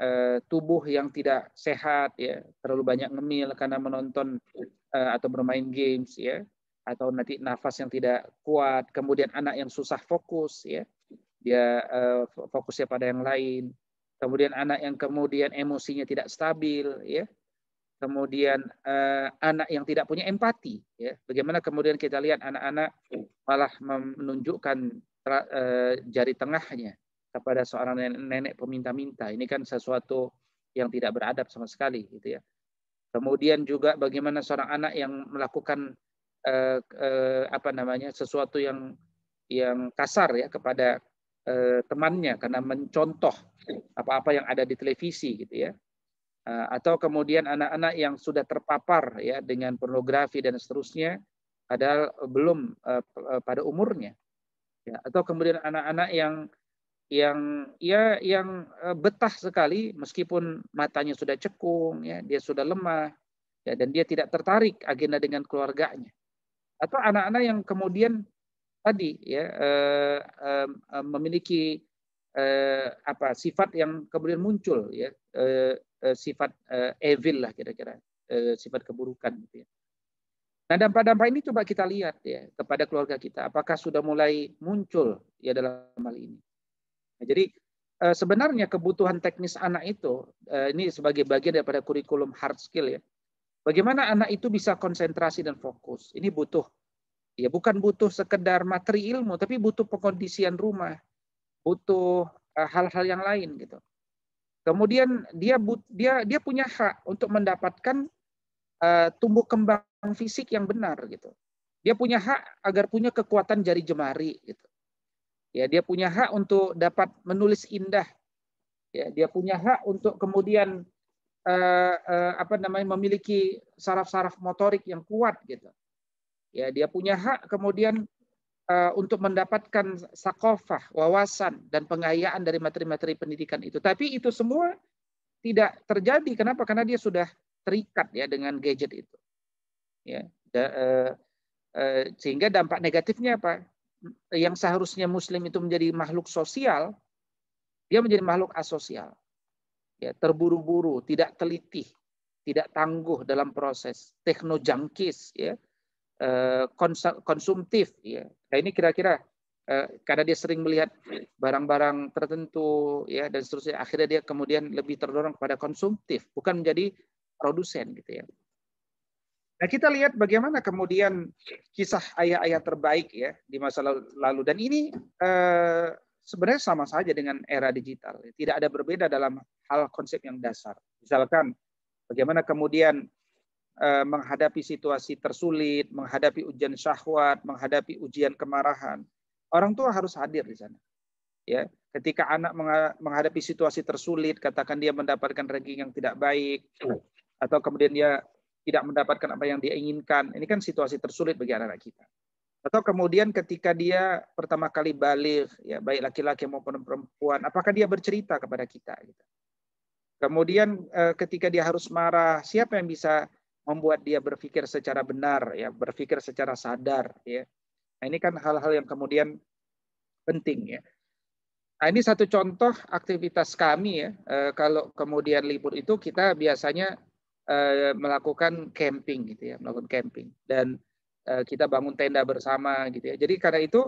tubuh yang tidak sehat, ya, terlalu banyak ngemil karena menonton atau bermain games, ya, atau nanti nafas yang tidak kuat, kemudian anak yang susah fokus, ya, dia fokusnya pada yang lain, kemudian anak yang kemudian emosinya tidak stabil, ya, kemudian anak yang tidak punya empati, ya. Bagaimana kemudian kita lihat anak-anak malah menunjukkan jari tengahnya kepada seorang nenek peminta-minta. Ini kan sesuatu yang tidak beradab sama sekali, gitu ya. Kemudian juga bagaimana seorang anak yang melakukan apa namanya sesuatu yang kasar, ya, kepada temannya karena mencontoh apa-apa yang ada di televisi, gitu ya. Atau kemudian anak-anak yang sudah terpapar, ya, dengan pornografi dan seterusnya padahal belum pada umurnya, ya. Atau kemudian anak-anak yang betah sekali meskipun matanya sudah cekung, ya, dia sudah lemah, ya, dan dia tidak tertarik agenda dengan keluarganya. Atau anak-anak yang kemudian tadi, ya, memiliki sifat yang kemudian muncul, ya, sifat evil lah kira-kira, sifat keburukan, gitu, ya. Nah, dampak-dampak ini coba kita lihat, ya, kepada keluarga kita, apakah sudah mulai muncul, ya, dalam hal ini. Nah, jadi sebenarnya kebutuhan teknis anak itu ini sebagai bagian daripada kurikulum hard skill, ya. Bagaimana anak itu bisa konsentrasi dan fokus. Ini butuh, ya, bukan butuh sekedar materi ilmu, tapi butuh pengkondisian rumah, butuh hal-hal yang lain, gitu. Kemudian dia punya hak untuk mendapatkan tumbuh kembang fisik yang benar, gitu. Dia punya hak agar punya kekuatan jari jemari, gitu. Ya, dia punya hak untuk dapat menulis indah. Ya, dia punya hak untuk kemudian memiliki saraf-saraf motorik yang kuat, gitu. Ya, dia punya hak kemudian untuk mendapatkan sakofah, wawasan dan pengayaan dari materi-materi pendidikan itu. Tapi itu semua tidak terjadi. Kenapa? Karena dia sudah terikat, ya, dengan gadget itu. Ya, sehingga dampak negatifnya apa? Yang seharusnya Muslim itu menjadi makhluk sosial, dia menjadi makhluk asosial. Ya, terburu-buru, tidak teliti, tidak tangguh dalam proses, teknojangkis, ya, konsumtif, ya. Nah, ini kira-kira karena dia sering melihat barang-barang tertentu ya dan seterusnya, akhirnya dia kemudian lebih terdorong kepada konsumtif, bukan menjadi produsen gitu ya. Nah, kita lihat bagaimana kemudian kisah ayah-ayah terbaik ya di masa lalu, dan ini sebenarnya sama saja dengan era digital. Tidak ada berbeda dalam hal konsep yang dasar. Misalkan bagaimana kemudian menghadapi situasi tersulit, menghadapi ujian syahwat, menghadapi ujian kemarahan. Orang tua harus hadir di sana. Ya, ketika anak menghadapi situasi tersulit, katakan dia mendapatkan ranking yang tidak baik, atau kemudian dia tidak mendapatkan apa yang dia inginkan, ini kan situasi tersulit bagi anak-anak kita. Atau kemudian ketika dia pertama kali balik, ya baik laki-laki maupun perempuan, apakah dia bercerita kepada kita? Gitu. Kemudian ketika dia harus marah, siapa yang bisa membuat dia berpikir secara benar, ya berpikir secara sadar, ya. Nah, ini kan hal-hal yang kemudian penting, ya. Nah, ini satu contoh aktivitas kami, ya. Kalau kemudian libur itu kita biasanya melakukan camping, gitu ya, melakukan camping, dan kita bangun tenda bersama, gitu ya. Jadi karena itu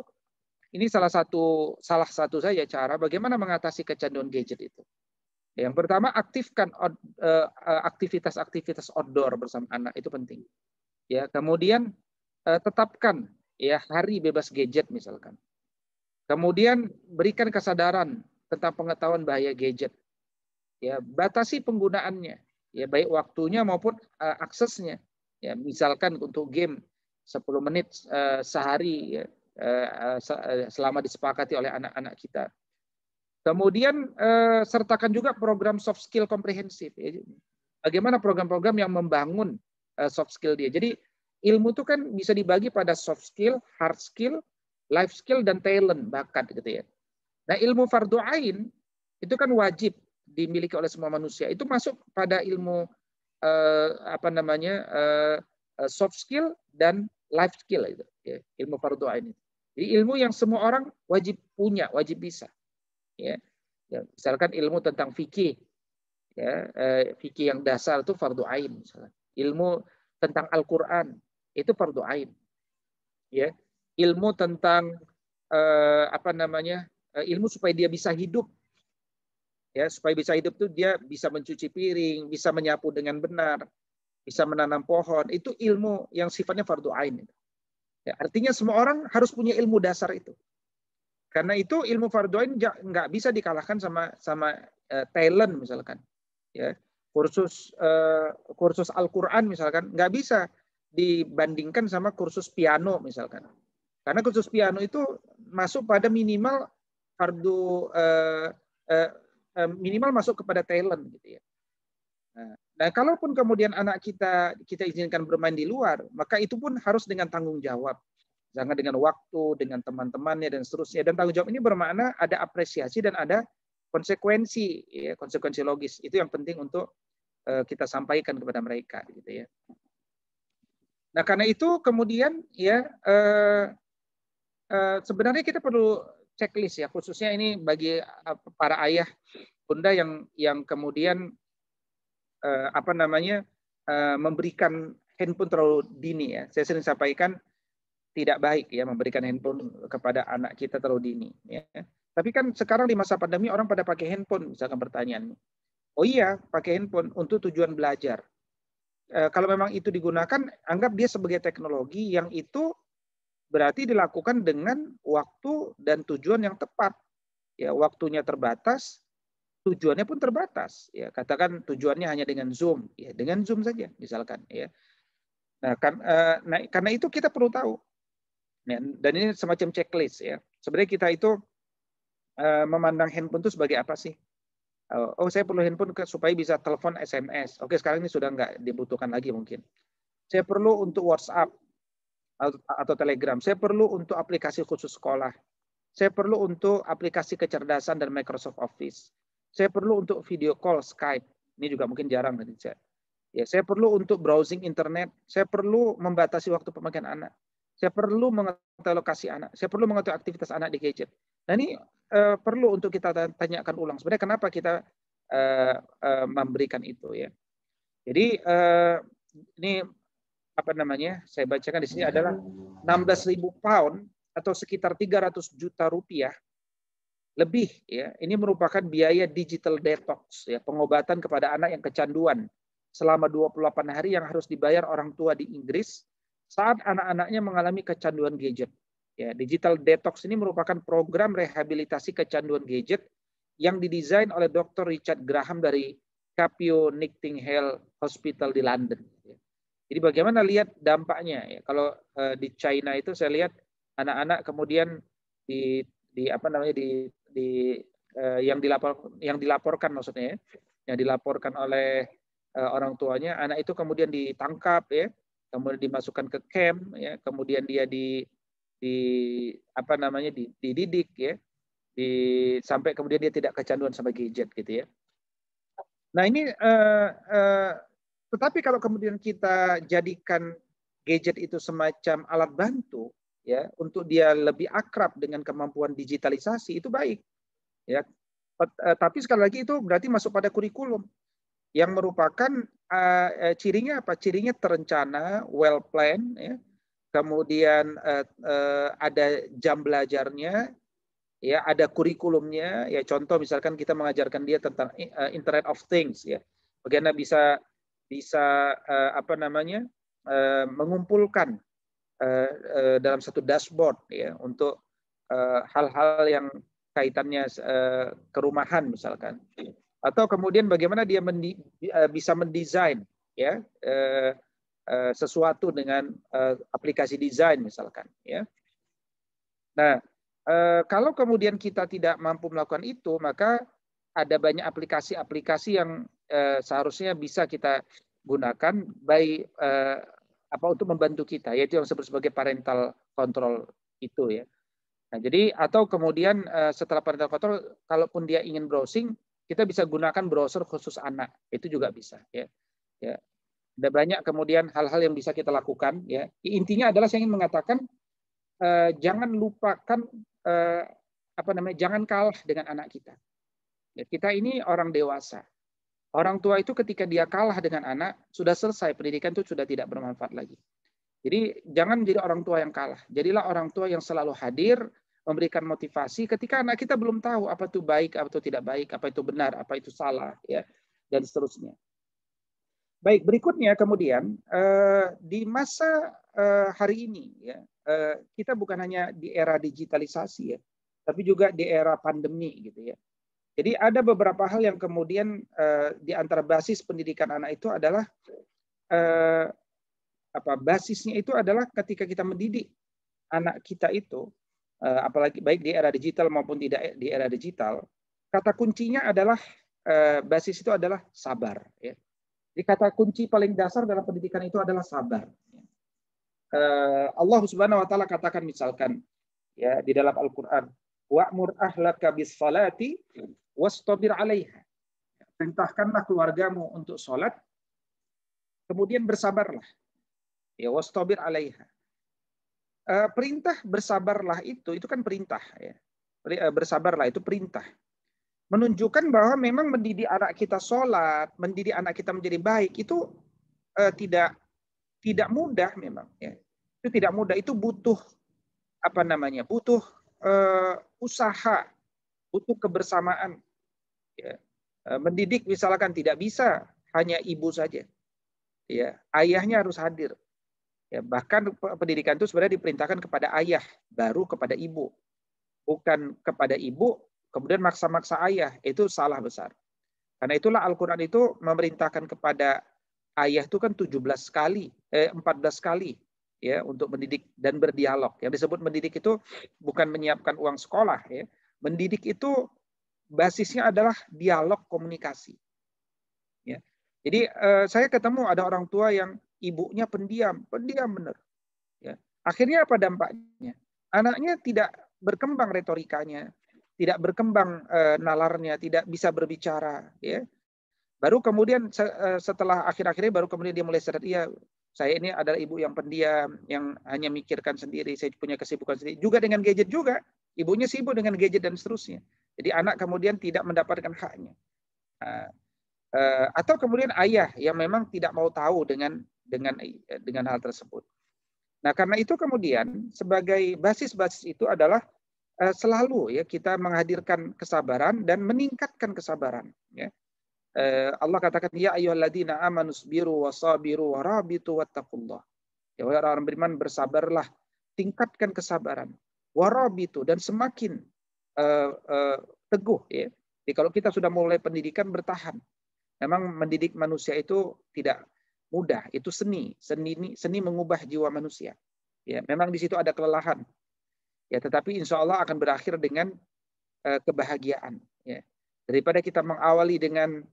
ini salah satu saja cara bagaimana mengatasi kecanduan gadget itu. Yang pertama, aktifkan aktivitas-aktivitas outdoor bersama anak, itu penting. Ya, kemudian tetapkan ya hari bebas gadget misalkan. Kemudian berikan kesadaran tentang pengetahuan bahaya gadget. Ya, batasi penggunaannya, ya baik waktunya maupun aksesnya. Ya, misalkan untuk game 10 menit sehari ya, selama disepakati oleh anak-anak kita. Kemudian sertakan juga program soft skill komprehensif. Ya. Bagaimana program-program yang membangun soft skill dia. Jadi ilmu itu kan bisa dibagi pada soft skill, hard skill, life skill, dan talent, bakat gitu ya. Nah, ilmu fardu ain itu kan wajib dimiliki oleh semua manusia. Itu masuk pada ilmu soft skill dan life skill itu, ya, ilmu fardu ain itu. Jadi ilmu yang semua orang wajib punya, wajib bisa. Ya, misalkan ilmu tentang fikih, ya, fikih yang dasar itu fardu ain misalnya. Ilmu tentang Al-Qur'an itu fardu ain. Ya, ilmu tentang ilmu supaya dia bisa hidup. Ya, supaya bisa hidup itu dia bisa mencuci piring, bisa menyapu dengan benar, bisa menanam pohon. Itu ilmu yang sifatnya fardu ain. Ya, artinya semua orang harus punya ilmu dasar itu. Karena itu ilmu fardu ain nggak bisa dikalahkan sama talent misalkan. Ya, kursus Al-Qur'an misalkan nggak bisa dibandingkan sama kursus piano misalkan. Karena kursus piano itu masuk pada minimal fardu minimal masuk kepada talent gitu ya. Nah, kalaupun kemudian anak kita izinkan bermain di luar, maka itu pun harus dengan tanggung jawab. Jangan dengan waktu, dengan teman-temannya dan seterusnya. Dan tanggung jawab ini bermakna ada apresiasi dan ada konsekuensi, ya, konsekuensi logis. Itu yang penting untuk kita sampaikan kepada mereka, gitu ya. Nah, karena itu kemudian ya sebenarnya kita perlu checklist ya, khususnya ini bagi para ayah bunda yang kemudian memberikan handphone terlalu dini ya. Saya sering sampaikan tidak baik ya memberikan handphone kepada anak kita terlalu dini ya. Tapi kan sekarang di masa pandemi orang pada pakai handphone, misalkan pertanyaannya. Oh iya, pakai handphone untuk tujuan belajar. Kalau memang itu digunakan, anggap dia sebagai teknologi yang itu berarti dilakukan dengan waktu dan tujuan yang tepat. Ya, waktunya terbatas, tujuannya pun terbatas. Ya, katakan tujuannya hanya dengan Zoom, ya dengan Zoom saja misalkan ya. Nah, karena itu kita perlu tahu. Dan ini semacam checklist ya. Sebenarnya kita itu memandang handphone itu sebagai apa sih? Oh, saya perlu handphone supaya bisa telepon SMS. Oke, sekarang ini sudah nggak dibutuhkan lagi mungkin. Saya perlu untuk WhatsApp atau Telegram. Saya perlu untuk aplikasi khusus sekolah. Saya perlu untuk aplikasi kecerdasan dan Microsoft Office. Saya perlu untuk video call Skype. Ini juga mungkin jarang nanti saya. Ya, saya perlu untuk browsing internet. Saya perlu membatasi waktu pemakaian anak. Saya perlu mengetahui lokasi anak. Saya perlu mengetahui aktivitas anak di gadget. Nah, ini perlu untuk kita tanyakan ulang. Sebenarnya kenapa kita memberikan itu ya. Jadi ini saya bacakan di sini adalah 16.000 pound atau sekitar 300 juta rupiah lebih ya. Ini merupakan biaya digital detox ya, pengobatan kepada anak yang kecanduan selama 28 hari yang harus dibayar orang tua di Inggris saat anak-anaknya mengalami kecanduan gadget. Ya, digital detox ini merupakan program rehabilitasi kecanduan gadget yang didesain oleh Dr. Richard Graham dari Capio Nightingale Hospital di London. Jadi bagaimana lihat dampaknya ya. Kalau di China itu saya lihat anak-anak kemudian yang dilaporkan maksudnya ya, yang dilaporkan oleh orang tuanya, anak itu kemudian ditangkap ya, kemudian dimasukkan ke camp ya, kemudian dia dididik ya, sampai kemudian dia tidak kecanduan sama gadget gitu ya. Nah ini tetapi kalau kemudian kita jadikan gadget itu semacam alat bantu ya untuk dia lebih akrab dengan kemampuan digitalisasi, itu baik ya. Tapi sekali lagi itu berarti masuk pada kurikulum yang merupakan cirinya apa? Cirinya terencana, well planned ya. Kemudian ada jam belajarnya, ya ada kurikulumnya. Ya contoh misalkan kita mengajarkan dia tentang Internet of Things ya. Bagaimana bisa mengumpulkan dalam satu dashboard ya untuk hal-hal yang kaitannya kerumahan misalkan. Atau kemudian bagaimana dia bisa mendesain ya sesuatu dengan aplikasi desain misalkan ya. Nah, kalau kemudian kita tidak mampu melakukan itu, maka ada banyak aplikasi-aplikasi yang seharusnya bisa kita gunakan untuk membantu kita, yaitu yang disebut sebagai parental control itu ya. Nah, jadi atau kemudian setelah parental control, kalaupun dia ingin browsing, kita bisa gunakan browser khusus anak, itu juga bisa ya. Ya. Ada banyak kemudian hal-hal yang bisa kita lakukan ya. Intinya adalah saya ingin mengatakan jangan lupakan jangan kalah dengan anak kita. Ya, kita ini orang dewasa. Orang tua itu ketika dia kalah dengan anak, sudah selesai, pendidikan itu sudah tidak bermanfaat lagi. Jadi jangan menjadi orang tua yang kalah. Jadilah orang tua yang selalu hadir, memberikan motivasi ketika anak kita belum tahu apa itu baik, apa itu tidak baik, apa itu benar, apa itu salah, ya, dan seterusnya. Baik, berikutnya kemudian di masa hari ini, ya, kita bukan hanya di era digitalisasi, ya, tapi juga di era pandemi, gitu ya. Jadi ada beberapa hal yang kemudian di antara basis pendidikan anak itu adalah basisnya itu adalah ketika kita mendidik anak kita itu, apalagi baik di era digital maupun tidak di era digital, kata kuncinya adalah basis itu adalah sabar. Ya. Jadi kata kunci paling dasar dalam pendidikan itu adalah sabar. Allah Subhanahu Wa Taala katakan misalkan ya di dalam Al-Quran, wa'mur ahlaka bis salati wastabir 'alaiha. Perintahkanlah keluargamu untuk sholat, kemudian bersabarlah. Ya, wastabir 'alaiha. Perintah bersabarlah itu kan perintah ya. Bersabarlah itu perintah. Menunjukkan bahwa memang mendidik anak kita sholat, mendidik anak kita menjadi baik itu tidak mudah memang. Ya. Itu tidak mudah. Itu butuh butuh usaha, butuh kebersamaan. Ya. Mendidik misalkan tidak bisa hanya ibu saja. Ya, ayahnya harus hadir. Ya, bahkan pendidikan itu sebenarnya diperintahkan kepada ayah, baru kepada ibu. Bukan kepada ibu, kemudian maksa-maksa ayah, itu salah besar. Karena itulah Al-Quran itu memerintahkan kepada ayah itu kan 14 kali ya untuk mendidik dan berdialog. Yang disebut mendidik itu bukan menyiapkan uang sekolah ya. Mendidik itu basisnya adalah dialog komunikasi. Ya. Jadi saya ketemu ada orang tua yang ibunya pendiam benar. Ya. Akhirnya apa dampaknya? Anaknya tidak berkembang retorikanya, tidak berkembang nalarnya, tidak bisa berbicara. Ya. Baru kemudian setelah akhir-akhirnya baru kemudian dia mulai sadar, iya saya ini adalah ibu yang pendiam, yang hanya mikirkan sendiri, saya punya kesibukan sendiri. Juga dengan gadget juga, ibunya sibuk dengan gadget dan seterusnya. Jadi anak kemudian tidak mendapatkan haknya. Atau kemudian ayah yang memang tidak mau tahu dengan hal tersebut. Nah, karena itu kemudian sebagai basis-basis itu adalah selalu ya kita menghadirkan kesabaran dan meningkatkan kesabaran. Ya. Allah katakan ya ayyuhalladzina amanu sabiru wasabiru warabitu wattaqullah. Ya orang beriman bersabarlah, tingkatkan kesabaran. Warabitu dan semakin teguh ya. Jadi kalau kita sudah mulai pendidikan bertahan. Memang mendidik manusia itu tidak mudah, itu seni. Seni mengubah jiwa manusia. Ya, memang di situ ada kelelahan. Ya, tetapi insya Allah akan berakhir dengan kebahagiaan. Ya. Daripada kita mengawali dengan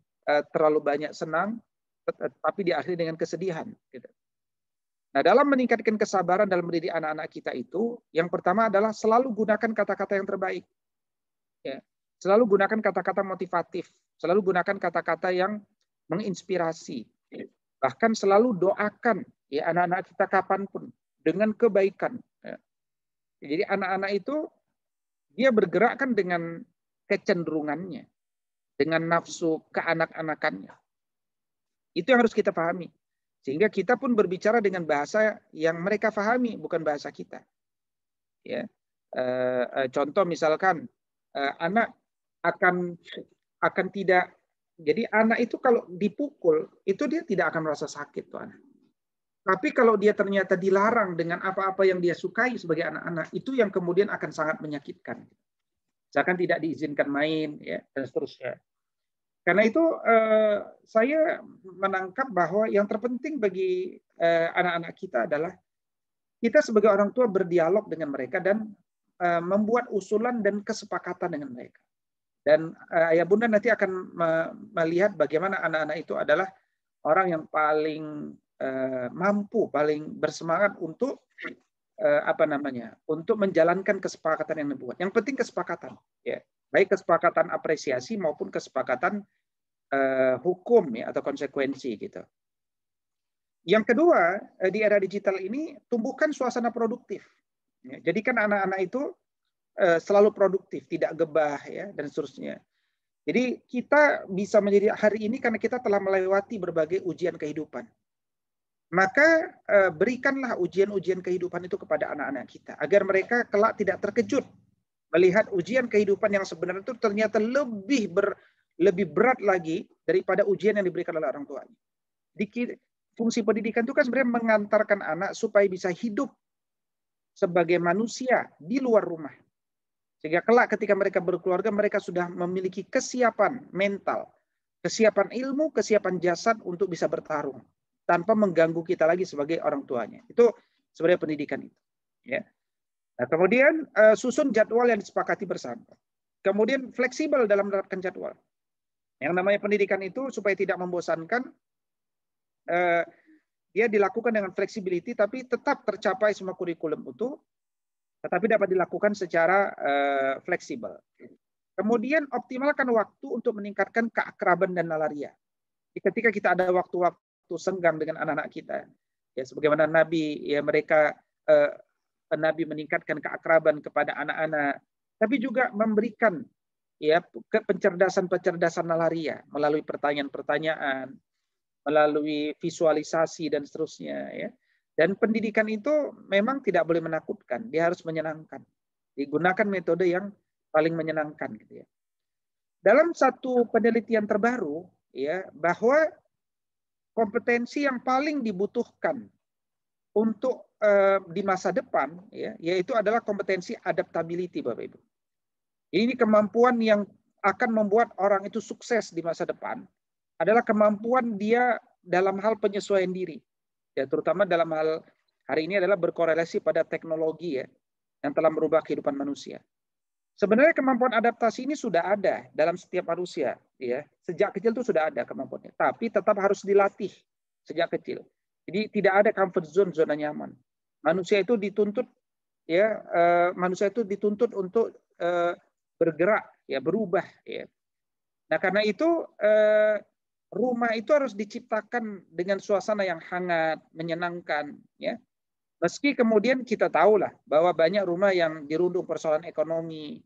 terlalu banyak senang, tapi diakhiri dengan kesedihan. Gitu. Nah, dalam meningkatkan kesabaran dalam mendidik anak-anak kita itu, yang pertama adalah selalu gunakan kata-kata yang terbaik. Ya. Selalu gunakan kata-kata motivatif. Selalu gunakan kata-kata yang menginspirasi. Bahkan selalu doakan ya anak-anak kita kapanpun dengan kebaikan. Ya. Jadi anak-anak itu dia bergerak kan dengan kecenderungannya, dengan nafsu keanak-anakannya. Itu yang harus kita pahami. Sehingga kita pun berbicara dengan bahasa yang mereka pahami, bukan bahasa kita. Ya. Contoh misalkan anak akan tidak, jadi anak itu kalau dipukul itu dia tidak akan merasa sakit tuh anak. Tapi kalau dia ternyata dilarang dengan apa-apa yang dia sukai sebagai anak-anak, itu yang kemudian akan sangat menyakitkan. Misalkan tidak diizinkan main ya dan seterusnya. Karena itu saya menangkap bahwa yang terpenting bagi anak-anak kita adalah kita sebagai orang tua berdialog dengan mereka dan membuat usulan dan kesepakatan dengan mereka. Dan ayah bunda nanti akan melihat bagaimana anak-anak itu adalah orang yang paling mampu, paling bersemangat untuk untuk menjalankan kesepakatan yang dibuat. Yang penting kesepakatan, ya, baik kesepakatan apresiasi maupun kesepakatan hukum ya atau konsekuensi gitu. Yang kedua di era digital ini tumbuhkan suasana produktif. Ya, jadikan anak-anak itu selalu produktif, tidak gebah ya dan seterusnya. Jadi kita bisa menjadi hari ini karena kita telah melewati berbagai ujian kehidupan. Maka berikanlah ujian-ujian kehidupan itu kepada anak-anak kita agar mereka kelak tidak terkejut melihat ujian kehidupan yang sebenarnya itu ternyata lebih berat lagi daripada ujian yang diberikan oleh orang tuanya. Fungsi pendidikan itu kan sebenarnya mengantarkan anak supaya bisa hidup sebagai manusia di luar rumah. Sehingga kelak ketika mereka berkeluarga, mereka sudah memiliki kesiapan mental, kesiapan ilmu, kesiapan jasad untuk bisa bertarung tanpa mengganggu kita lagi sebagai orang tuanya. Itu sebenarnya pendidikan itu. Ya. Nah, kemudian susun jadwal yang disepakati bersama. Kemudian fleksibel dalam menerapkan jadwal. Yang namanya pendidikan itu supaya tidak membosankan, dia dilakukan dengan flexibility, tapi tetap tercapai semua kurikulum utuh, tetapi dapat dilakukan secara fleksibel. Kemudian optimalkan waktu untuk meningkatkan keakraban dan nalaria. Ketika kita ada waktu-waktu senggang dengan anak-anak kita, ya sebagaimana Nabi ya mereka Nabi meningkatkan keakraban kepada anak-anak, tapi juga memberikan ya pencerdasan nalaria melalui pertanyaan-pertanyaan, melalui visualisasi dan seterusnya ya. Dan pendidikan itu memang tidak boleh menakutkan, dia harus menyenangkan. Digunakan metode yang paling menyenangkan gitu ya. Dalam satu penelitian terbaru ya bahwa kompetensi yang paling dibutuhkan untuk di masa depan ya yaitu adalah kompetensi adaptability Bapak Ibu. Ini kemampuan yang akan membuat orang itu sukses di masa depan adalah kemampuan dia dalam hal penyesuaian diri. Ya, terutama dalam hal hari ini adalah berkorelasi pada teknologi ya yang telah merubah kehidupan manusia. Sebenarnya kemampuan adaptasi ini sudah ada dalam setiap manusia ya. Sejak kecil itu sudah ada kemampuannya, tapi tetap harus dilatih sejak kecil. Jadi tidak ada comfort zone, zona nyaman. Manusia itu dituntut ya untuk bergerak ya, berubah ya. Nah, karena itu rumah itu harus diciptakan dengan suasana yang hangat, menyenangkan ya. Meski kemudian kita tahulah bahwa banyak rumah yang dirundung persoalan ekonomi,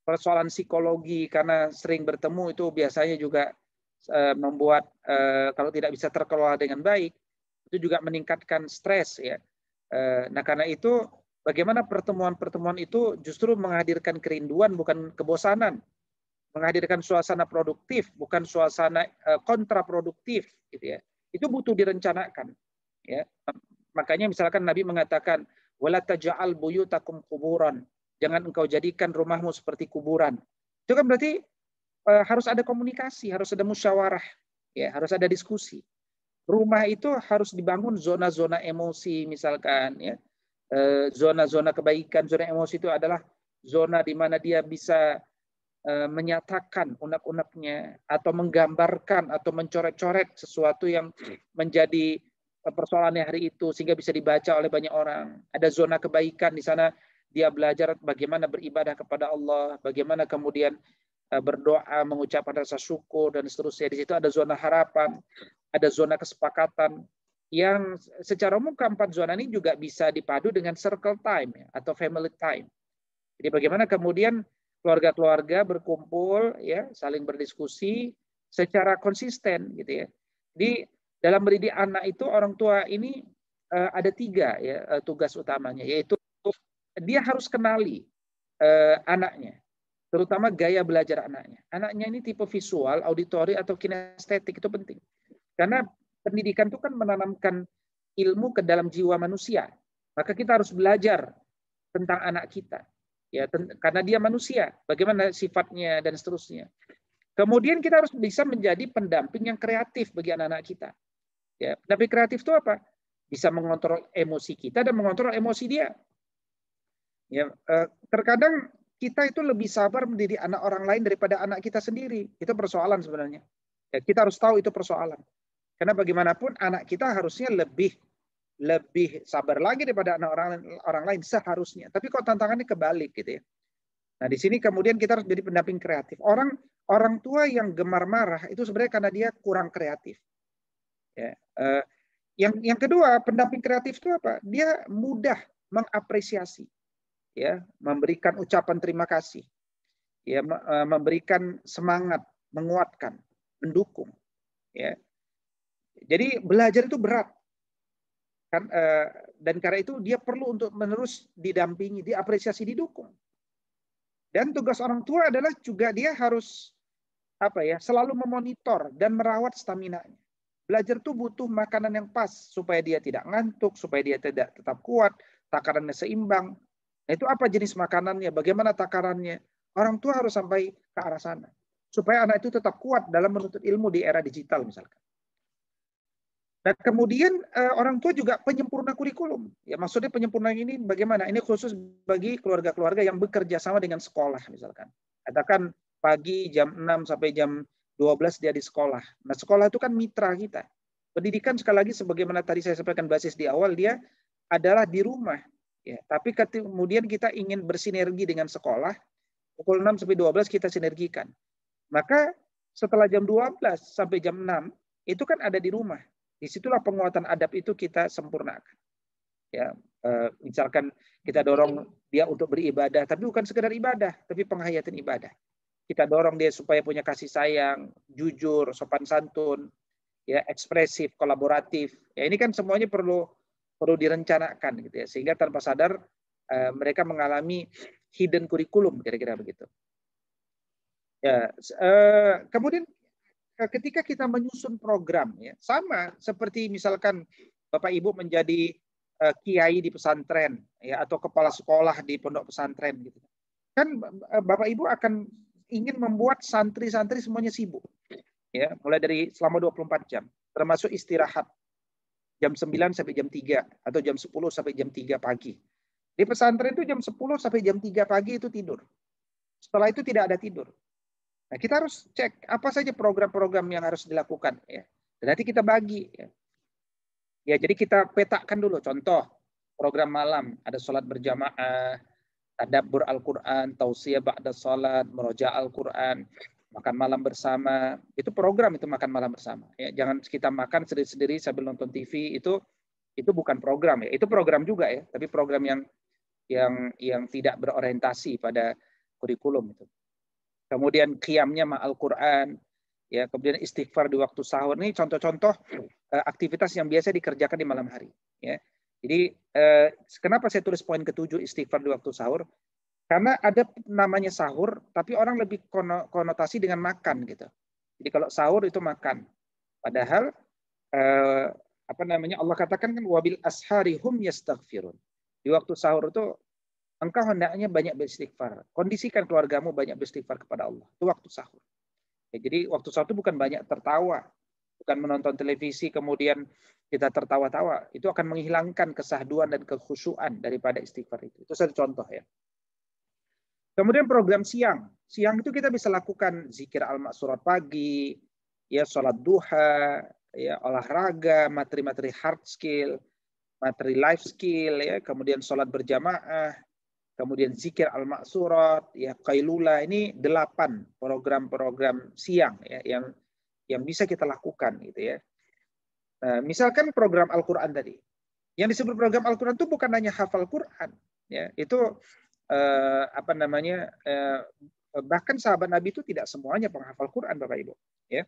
persoalan psikologi karena sering bertemu itu biasanya juga membuat kalau tidak bisa terkelola dengan baik itu juga meningkatkan stres ya. Nah, karena itu bagaimana pertemuan-pertemuan itu justru menghadirkan kerinduan bukan kebosanan, menghadirkan suasana produktif bukan suasana kontraproduktif, gitu ya. Itu butuh direncanakan, ya. Makanya misalkan Nabi mengatakan wala taj'al buyutakum kuburan, jangan engkau jadikan rumahmu seperti kuburan. Itu kan berarti harus ada komunikasi, harus ada musyawarah, ya, harus ada diskusi. Rumah itu harus dibangun zona-zona emosi, misalkan, ya. Zona-zona kebaikan, zona emosi itu adalah zona di mana dia bisa menyatakan unek-uneknya atau menggambarkan atau mencoret-coret sesuatu yang menjadi persoalannya hari itu sehingga bisa dibaca oleh banyak orang. Ada zona kebaikan di sana, dia belajar bagaimana beribadah kepada Allah, bagaimana kemudian berdoa, mengucapkan rasa syukur dan seterusnya. Di situ ada zona harapan, ada zona kesepakatan yang secara umum keempat zona ini juga bisa dipadu dengan circle time, ya, atau family time. Jadi bagaimana kemudian keluarga-keluarga berkumpul, ya, saling berdiskusi secara konsisten, gitu ya. Di dalam mendidik anak itu orang tua ini ada 3, ya, tugas utamanya, yaitu dia harus kenali anaknya, terutama gaya belajar anaknya. Anaknya ini tipe visual, auditori, atau kinestetik, itu penting. Karena pendidikan itu kan menanamkan ilmu ke dalam jiwa manusia. Maka kita harus belajar tentang anak kita. Ya, karena dia manusia, bagaimana sifatnya dan seterusnya. Kemudian kita harus bisa menjadi pendamping yang kreatif bagi anak-anak kita. Ya, pendamping kreatif itu apa? Bisa mengontrol emosi kita dan mengontrol emosi dia. Ya, terkadang kita itu lebih sabar mendidik anak orang lain daripada anak kita sendiri. Itu persoalan sebenarnya. Ya, kita harus tahu itu persoalan. Karena bagaimanapun anak kita harusnya lebih sabar lagi daripada anak orang lain seharusnya. Tapi kok tantangannya kebalik, gitu ya. Nah, di sini kemudian kita harus jadi pendamping kreatif. Orang tua yang gemar marah itu sebenarnya karena dia kurang kreatif. Ya. Yang kedua, pendamping kreatif itu apa? Dia mudah mengapresiasi, ya, memberikan ucapan terima kasih, ya, memberikan semangat, menguatkan, mendukung, ya. Jadi belajar itu berat. Dan karena itu dia perlu untuk menerus didampingi, diapresiasi, didukung. Dan tugas orang tua adalah juga dia harus selalu memonitor dan merawat stamina-nya. Belajar tuh butuh makanan yang pas supaya dia tidak ngantuk, supaya dia tidak tetap kuat, takarannya seimbang. Nah, itu apa jenis makanannya, bagaimana takarannya? Orang tua harus sampai ke arah sana supaya anak itu tetap kuat dalam menuntut ilmu di era digital misalkan. Nah, kemudian orang tua juga penyempurna kurikulum. Ya, maksudnya penyempurna ini bagaimana? Ini khusus bagi keluarga-keluarga yang bekerja sama dengan sekolah misalkan. Katakan pagi jam 6 sampai jam 12 dia di sekolah. Nah, sekolah itu kan mitra kita. Pendidikan sekali lagi sebagaimana tadi saya sampaikan basis di awal, dia adalah di rumah. Ya, tapi kemudian kita ingin bersinergi dengan sekolah, pukul 6 sampai 12 kita sinergikan. Maka setelah jam 12 sampai jam 6 itu kan ada di rumah. Disitulah penguatan adab itu kita sempurnakan. Ya, misalkan kita dorong dia untuk beribadah, tapi bukan sekedar ibadah, tapi penghayatan ibadah. Kita dorong dia supaya punya kasih sayang, jujur, sopan santun, ya, ekspresif, kolaboratif. Ya, ini kan semuanya perlu direncanakan, gitu ya, sehingga tanpa sadar mereka mengalami hidden curriculum, kira-kira begitu. Ya, kemudian ketika kita menyusun program, ya, sama seperti misalkan Bapak Ibu menjadi kiai di pesantren, ya, atau kepala sekolah di pondok pesantren, gitu. Kan Bapak Ibu akan ingin membuat santri-santri semuanya sibuk, ya, mulai dari selama 24 jam, termasuk istirahat jam 9 sampai jam 3 atau jam 10 sampai jam 3 pagi. Di pesantren itu jam 10 sampai jam 3 pagi itu tidur. Setelah itu tidak ada tidur. Nah, kita harus cek apa saja program-program yang harus dilakukan, ya. Dan nanti kita bagi, ya. Ya, jadi kita petakan dulu. Contoh, program malam ada sholat berjamaah, tadabbur Al-Quran, tausiyah ba'da sholat, meroja Al-Quran, makan malam bersama. Itu program, itu makan malam bersama. Ya, jangan kita makan sendiri-sendiri sambil nonton TV, itu bukan program, ya. Itu program juga, ya, tapi program yang tidak berorientasi pada kurikulum itu. Kemudian qiyamnya ma'al Quran, ya, kemudian istighfar di waktu sahur. Ini contoh-contoh aktivitas yang biasa dikerjakan di malam hari, ya. Jadi kenapa saya tulis poin ke-7 istighfar di waktu sahur? Karena ada namanya sahur, tapi orang lebih konotasi dengan makan gitu. Jadi kalau sahur itu makan. Padahal apa namanya, Allah katakan kan wabil ashari hum yastaghfirun. Di waktu sahur itu engkau hendaknya banyak beristighfar. Kondisikan keluargamu banyak beristighfar kepada Allah. Itu waktu sahur. Ya, jadi waktu sahur itu bukan banyak tertawa, bukan menonton televisi kemudian kita tertawa-tawa. Itu akan menghilangkan kesahduan dan kekhusyuan daripada istighfar itu. Itu satu contoh ya. Kemudian program siang. Siang itu kita bisa lakukan zikir al-ma'surat pagi, ya sholat duha, ya olahraga, materi-materi hard skill, materi life skill, ya kemudian sholat berjamaah, kemudian zikir al-ma'surat, ya qailula. Ini 8 program-program siang ya yang bisa kita lakukan gitu ya. Nah, misalkan program Al-Qur'an tadi. Yang disebut program Al-Qur'an itu bukan hanya hafal Qur'an, ya. Itu apa namanya, bahkan sahabat Nabi itu tidak semuanya penghafal Quran, Bapak Ibu, ya.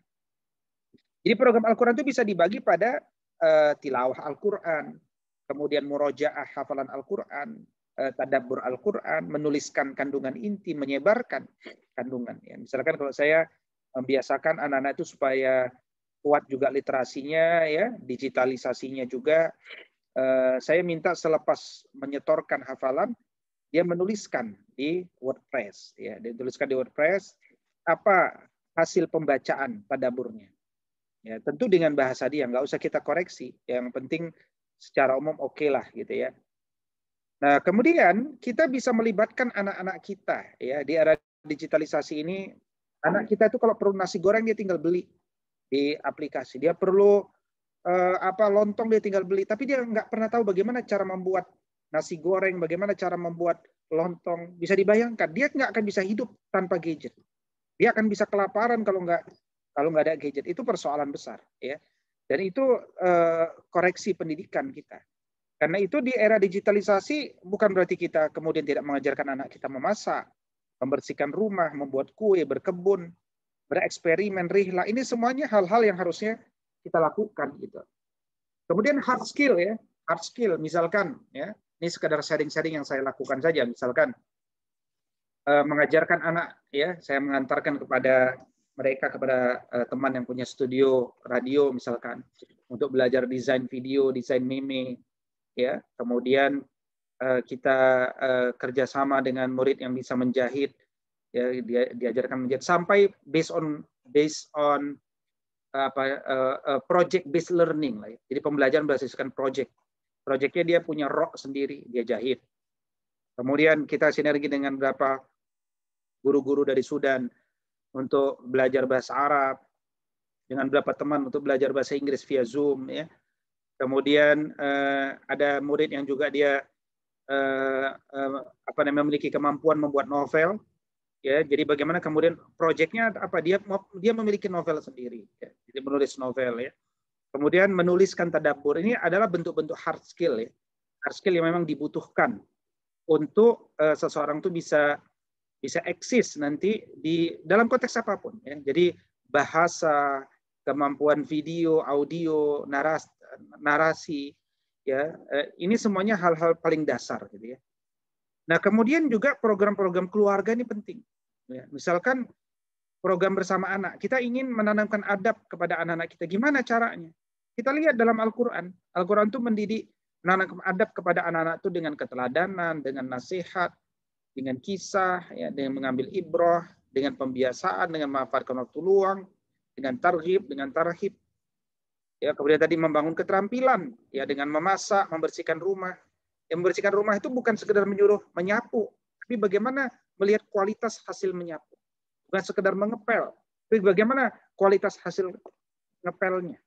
Jadi program Al-Quran itu bisa dibagi pada tilawah Al-Quran, kemudian murojaah hafalan Al-Quran, tadabbur Al-Quran, menuliskan kandungan inti, menyebarkan kandungan. Ya. Misalkan kalau saya membiasakan anak-anak itu supaya kuat juga literasinya, ya, digitalisasinya juga, saya minta selepas menyetorkan hafalan, dia menuliskan di WordPress, ya, dia tuliskan di WordPress apa hasil pembacaan tadaburnya. Ya, tentu dengan bahasa dia, nggak usah kita koreksi. Yang penting secara umum oke lah gitu ya. Nah, kemudian kita bisa melibatkan anak-anak kita ya di era digitalisasi ini. Anak kita itu kalau perlu nasi goreng dia tinggal beli di aplikasi. Dia perlu lontong dia tinggal beli, tapi dia nggak pernah tahu bagaimana cara membuat nasi goreng, bagaimana cara membuat lontong. Bisa dibayangkan, dia nggak akan bisa hidup tanpa gadget. Dia akan bisa kelaparan kalau nggak ada gadget. Itu persoalan besar, ya. Dan itu koreksi pendidikan kita. Karena itu di era digitalisasi bukan berarti kita kemudian tidak mengajarkan anak kita memasak, membersihkan rumah, membuat kue, berkebun, bereksperimen, rihla. Ini semuanya hal-hal yang harusnya kita lakukan gitu. Kemudian hard skill ya, hard skill misalkan ya, ini sekedar sharing-sharing yang saya lakukan saja, misalkan mengajarkan anak ya, saya mengantarkan kepada mereka, kepada teman yang punya studio radio misalkan, untuk belajar desain video, desain meme ya. Kemudian kita kerjasama dengan murid yang bisa menjahit ya, diajarkan menjahit sampai based on project based learning lah ya. Jadi pembelajaran berdasarkan project. Projectnya dia punya rok sendiri, dia jahit. Kemudian kita sinergi dengan beberapa guru-guru dari Sudan untuk belajar bahasa Arab, dengan beberapa teman untuk belajar bahasa Inggris via Zoom ya. Kemudian ada murid yang juga dia memiliki kemampuan membuat novel ya. Jadi bagaimana kemudian proyeknya apa, dia memiliki novel sendiri ya. Jadi menulis novel ya. Kemudian menuliskan tadabbur. Ini adalah bentuk-bentuk hard skill ya. Hard skill yang memang dibutuhkan untuk seseorang tuh bisa eksis nanti di dalam konteks apapun ya. Jadi bahasa, kemampuan video, audio, narasi ya, ini semuanya hal-hal paling dasar gitu ya. Nah, kemudian juga program-program keluarga ini penting. Ya, misalkan program bersama anak, kita ingin menanamkan adab kepada anak-anak kita. Gimana caranya? Kita lihat dalam Al-Quran. Al-Quran itu mendidik, menanamkan adab kepada anak-anak itu dengan keteladanan, dengan nasihat, dengan kisah, ya, dengan mengambil ibrah, dengan pembiasaan, dengan memanfaatkan waktu luang, dengan targhib, dengan tarhib. Ya, kemudian tadi membangun keterampilan, ya, dengan memasak, membersihkan rumah. Yang membersihkan rumah itu bukan sekedar menyuruh menyapu, tapi bagaimana melihat kualitas hasil menyapu. Bukan sekedar mengepel, tapi bagaimana kualitas hasil ngepelnya.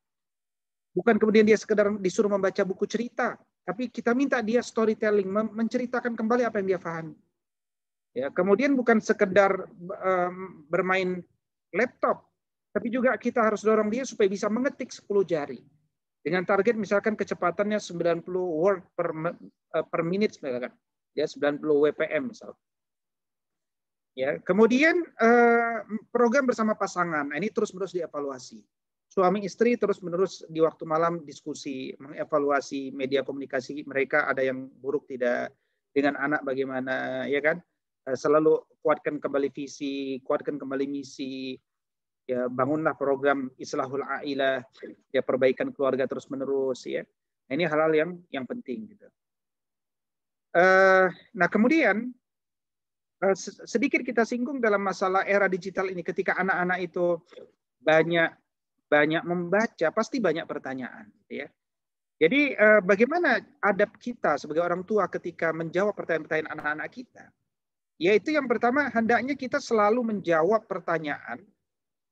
Bukan kemudian dia sekedar disuruh membaca buku cerita, tapi kita minta dia storytelling, menceritakan kembali apa yang dia pahami. Ya, kemudian bukan sekedar bermain laptop, tapi juga kita harus dorong dia supaya bisa mengetik 10 jari. Dengan target misalkan kecepatannya 90 word per minute misalkan. Ya, 90 WPM misalkan. Ya, kemudian program bersama pasangan, ini terus-menerus dievaluasi. suami istri terus-menerus di waktu malam diskusi, mengevaluasi media komunikasi mereka, ada yang buruk tidak, dengan anak bagaimana, ya kan? Selalu kuatkan kembali visi, kuatkan kembali misi, ya bangunlah program islahul ailah, ya perbaikan keluarga terus-menerus, ya. Ini hal-hal yang penting gitu. Nah, kemudian sedikit kita singgung dalam masalah era digital ini, ketika anak-anak itu banyak membaca, pasti banyak pertanyaan, gitu ya. Jadi bagaimana adab kita sebagai orang tua ketika menjawab pertanyaan-pertanyaan anak-anak kita? Yaitu yang pertama, hendaknya kita selalu menjawab pertanyaan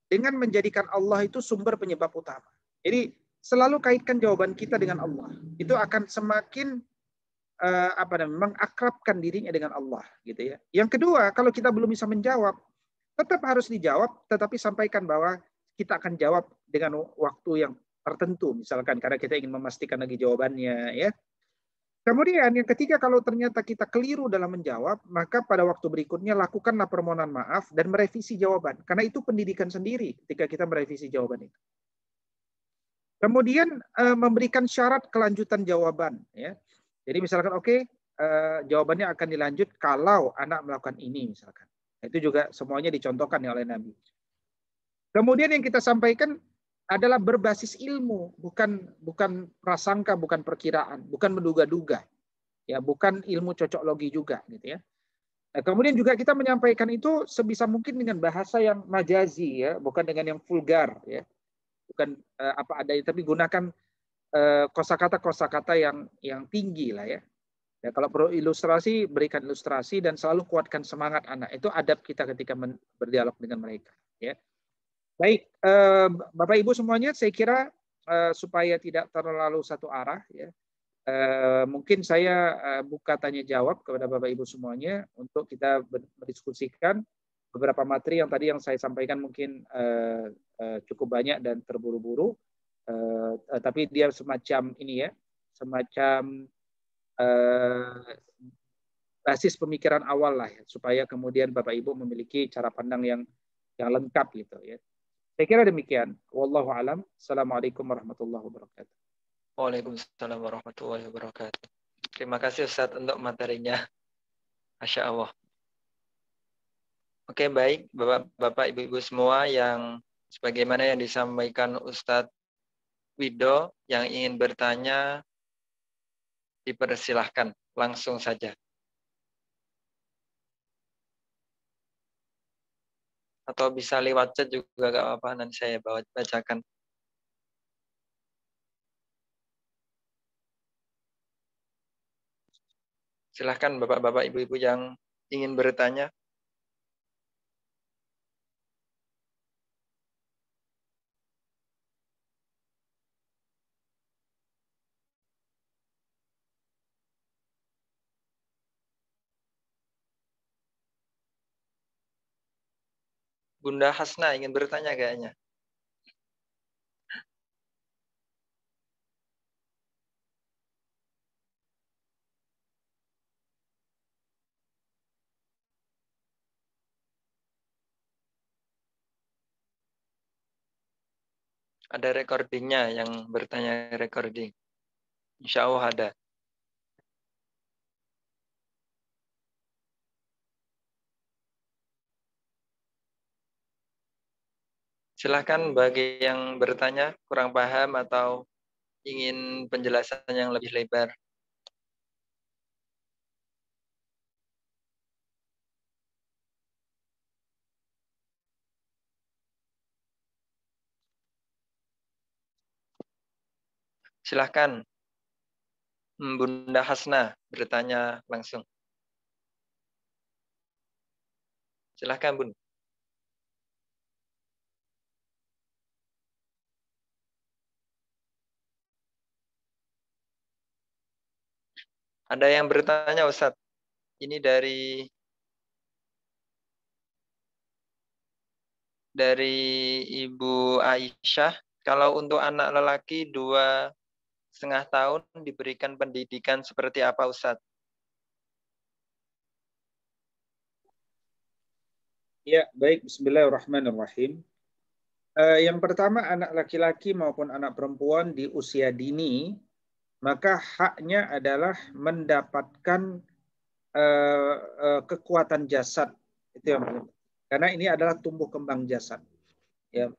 dengan menjadikan Allah itu sumber penyebab utama. Jadi selalu kaitkan jawaban kita dengan Allah. Itu akan semakin mengakrabkan dirinya dengan Allah, gitu ya. Yang kedua, kalau kita belum bisa menjawab, tetap harus dijawab, tetapi sampaikan bahwa kita akan jawab dengan waktu yang tertentu, misalkan karena kita ingin memastikan lagi jawabannya, ya. Kemudian yang ketiga, kalau ternyata kita keliru dalam menjawab, maka pada waktu berikutnya lakukanlah permohonan maaf dan merevisi jawaban, karena itu pendidikan sendiri ketika kita merevisi jawaban itu. Kemudian memberikan syarat kelanjutan jawaban, ya. Jadi misalkan jawabannya akan dilanjut kalau anak melakukan ini, misalkan. Itu juga semuanya dicontohkan oleh Nabi. Kemudian yang kita sampaikan adalah berbasis ilmu, bukan prasangka, bukan perkiraan, bukan menduga-duga, ya, bukan ilmu cocok logi juga, gitu ya. Nah, kemudian juga kita menyampaikan itu sebisa mungkin dengan bahasa yang majazi, ya, bukan dengan yang vulgar, ya, bukan apa adanya, tapi gunakan kosakata yang tinggi lah, ya. Ya, kalau perlu ilustrasi, berikan ilustrasi dan selalu kuatkan semangat anak. Itu adab kita ketika berdialog dengan mereka. Ya. Baik, Bapak Ibu semuanya, saya kira supaya tidak terlalu satu arah, ya, mungkin saya buka tanya jawab kepada Bapak Ibu semuanya untuk kita mendiskusikan beberapa materi yang tadi yang saya sampaikan mungkin cukup banyak dan terburu-buru, tapi dia semacam ini, ya, semacam basis pemikiran awal lah, ya, supaya kemudian Bapak Ibu memiliki cara pandang yang lengkap gitu, ya. Saya kira demikian. Wallahu alam. Assalamualaikum warahmatullahi wabarakatuh. Waalaikumsalam warahmatullahi wabarakatuh. Terima kasih Ustadz untuk materinya. Masya Allah. Oke, baik Bapak Ibu-Ibu semua, yang sebagaimana yang disampaikan Ustadz Wido, yang ingin bertanya dipersilahkan langsung saja. Atau bisa lewat chat juga gak apa-apa, nanti saya bacakan. Silahkan Bapak-Bapak Ibu-Ibu yang ingin bertanya. Bunda Hasna ingin bertanya kayaknya. Ada recordingnya yang bertanya recording. Insya Allah ada. Silahkan bagi yang bertanya kurang paham atau ingin penjelasan yang lebih lebar. Silahkan Bunda Hasna bertanya langsung. Silahkan Bun. Ada yang bertanya Ustadz. Ini dari Ibu Aisyah. Kalau untuk anak lelaki 2,5 tahun diberikan pendidikan seperti apa Ustadz? Ya, baik. Bismillahirrahmanirrahim. Yang pertama, anak laki-laki maupun anak perempuan di usia dini, maka haknya adalah mendapatkan kekuatan jasad. Itu yang pertama. Karena ini adalah tumbuh kembang jasad. Ya,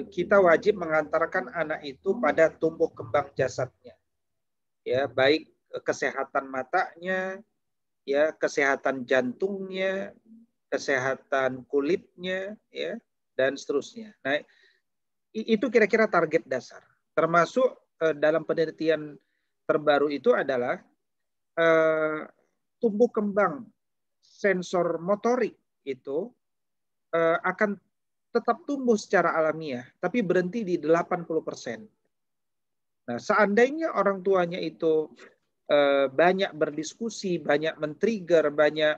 kita wajib mengantarkan anak itu pada tumbuh kembang jasadnya. Ya, baik kesehatan matanya, ya, kesehatan jantungnya, kesehatan kulitnya, ya, dan seterusnya. Nah, itu kira-kira target dasar. Termasuk dalam penelitian terbaru itu adalah tumbuh kembang sensor motorik itu akan tetap tumbuh secara alamiah, tapi berhenti di 80%. Nah, seandainya orang tuanya itu banyak berdiskusi, banyak men-trigger, banyak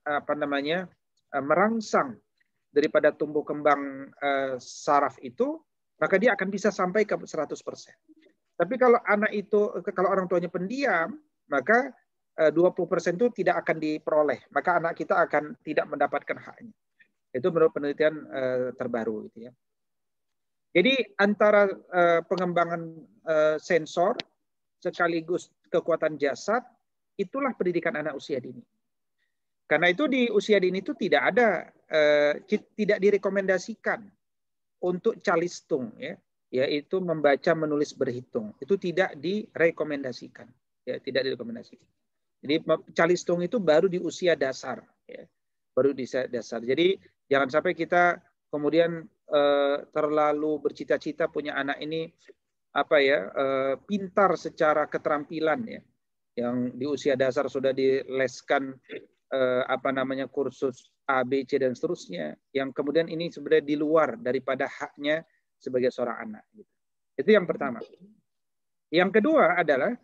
apa namanya merangsang daripada tumbuh kembang saraf itu, maka dia akan bisa sampai ke 100%. Tapi kalau orang tuanya pendiam, maka 20% itu tidak akan diperoleh. Maka anak kita akan tidak mendapatkan haknya. Itu menurut penelitian terbaru gitu ya. Jadi antara pengembangan sensor sekaligus kekuatan jasad, itulah pendidikan anak usia dini. Karena itu di usia dini itu tidak direkomendasikan untuk calistung, ya, yaitu membaca, menulis, berhitung. Itu tidak direkomendasikan, ya, tidak direkomendasikan. Jadi calistung itu baru di usia dasar, ya, baru di usia dasar. Jadi jangan sampai kita kemudian terlalu bercita-cita punya anak ini pintar secara keterampilan, ya, yang di usia dasar sudah dileskan kursus A, B, C dan seterusnya, yang kemudian ini sebenarnya di luar daripada haknya sebagai seorang anak. Itu yang pertama. Yang kedua adalah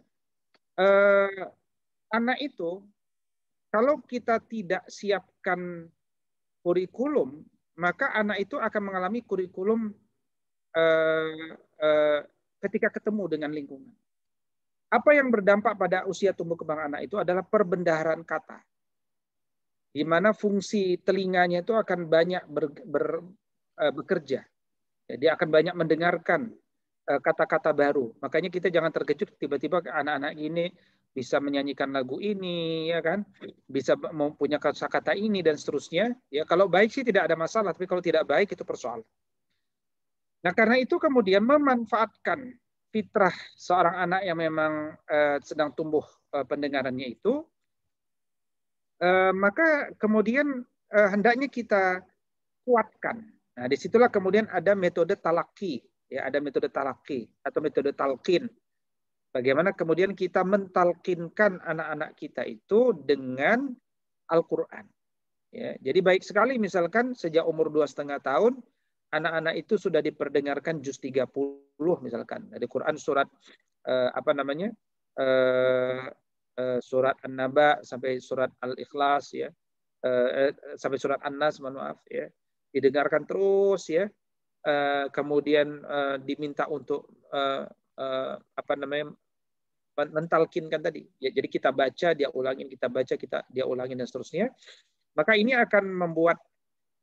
anak itu kalau kita tidak siapkan kurikulum, maka anak itu akan mengalami kurikulum ketika ketemu dengan lingkungan. Apa yang berdampak pada usia tumbuh kembang anak itu adalah perbendaharaan kata, di mana fungsi telinganya itu akan banyak bekerja. Dia akan banyak mendengarkan kata-kata baru. Makanya kita jangan terkejut tiba-tiba anak-anak ini bisa menyanyikan lagu ini, ya kan? Bisa mempunyai kata-kata ini dan seterusnya. Ya, kalau baik sih tidak ada masalah, tapi kalau tidak baik itu persoalan. Nah, karena itu kemudian memanfaatkan fitrah seorang anak yang memang sedang tumbuh pendengarannya itu, maka kemudian hendaknya kita kuatkan. Nah, disitulah kemudian ada metode talaki, ya, ada metode talaki atau metode talqin. Bagaimana kemudian kita mentalkinkan anak-anak kita itu dengan Al-Quran. Ya, jadi baik sekali misalkan sejak umur 2,5 tahun, anak-anak itu sudah diperdengarkan juz 30 misalkan. Dari Quran surat surat An-Naba sampai surat Al-Ikhlas, ya. Sampai surat An-Nas, mohon maaf, ya. Didengarkan terus, ya. Kemudian diminta untuk mentalkinkan tadi. Ya, jadi kita baca, dia ulangin, kita baca, dia ulangin dan seterusnya. Maka ini akan membuat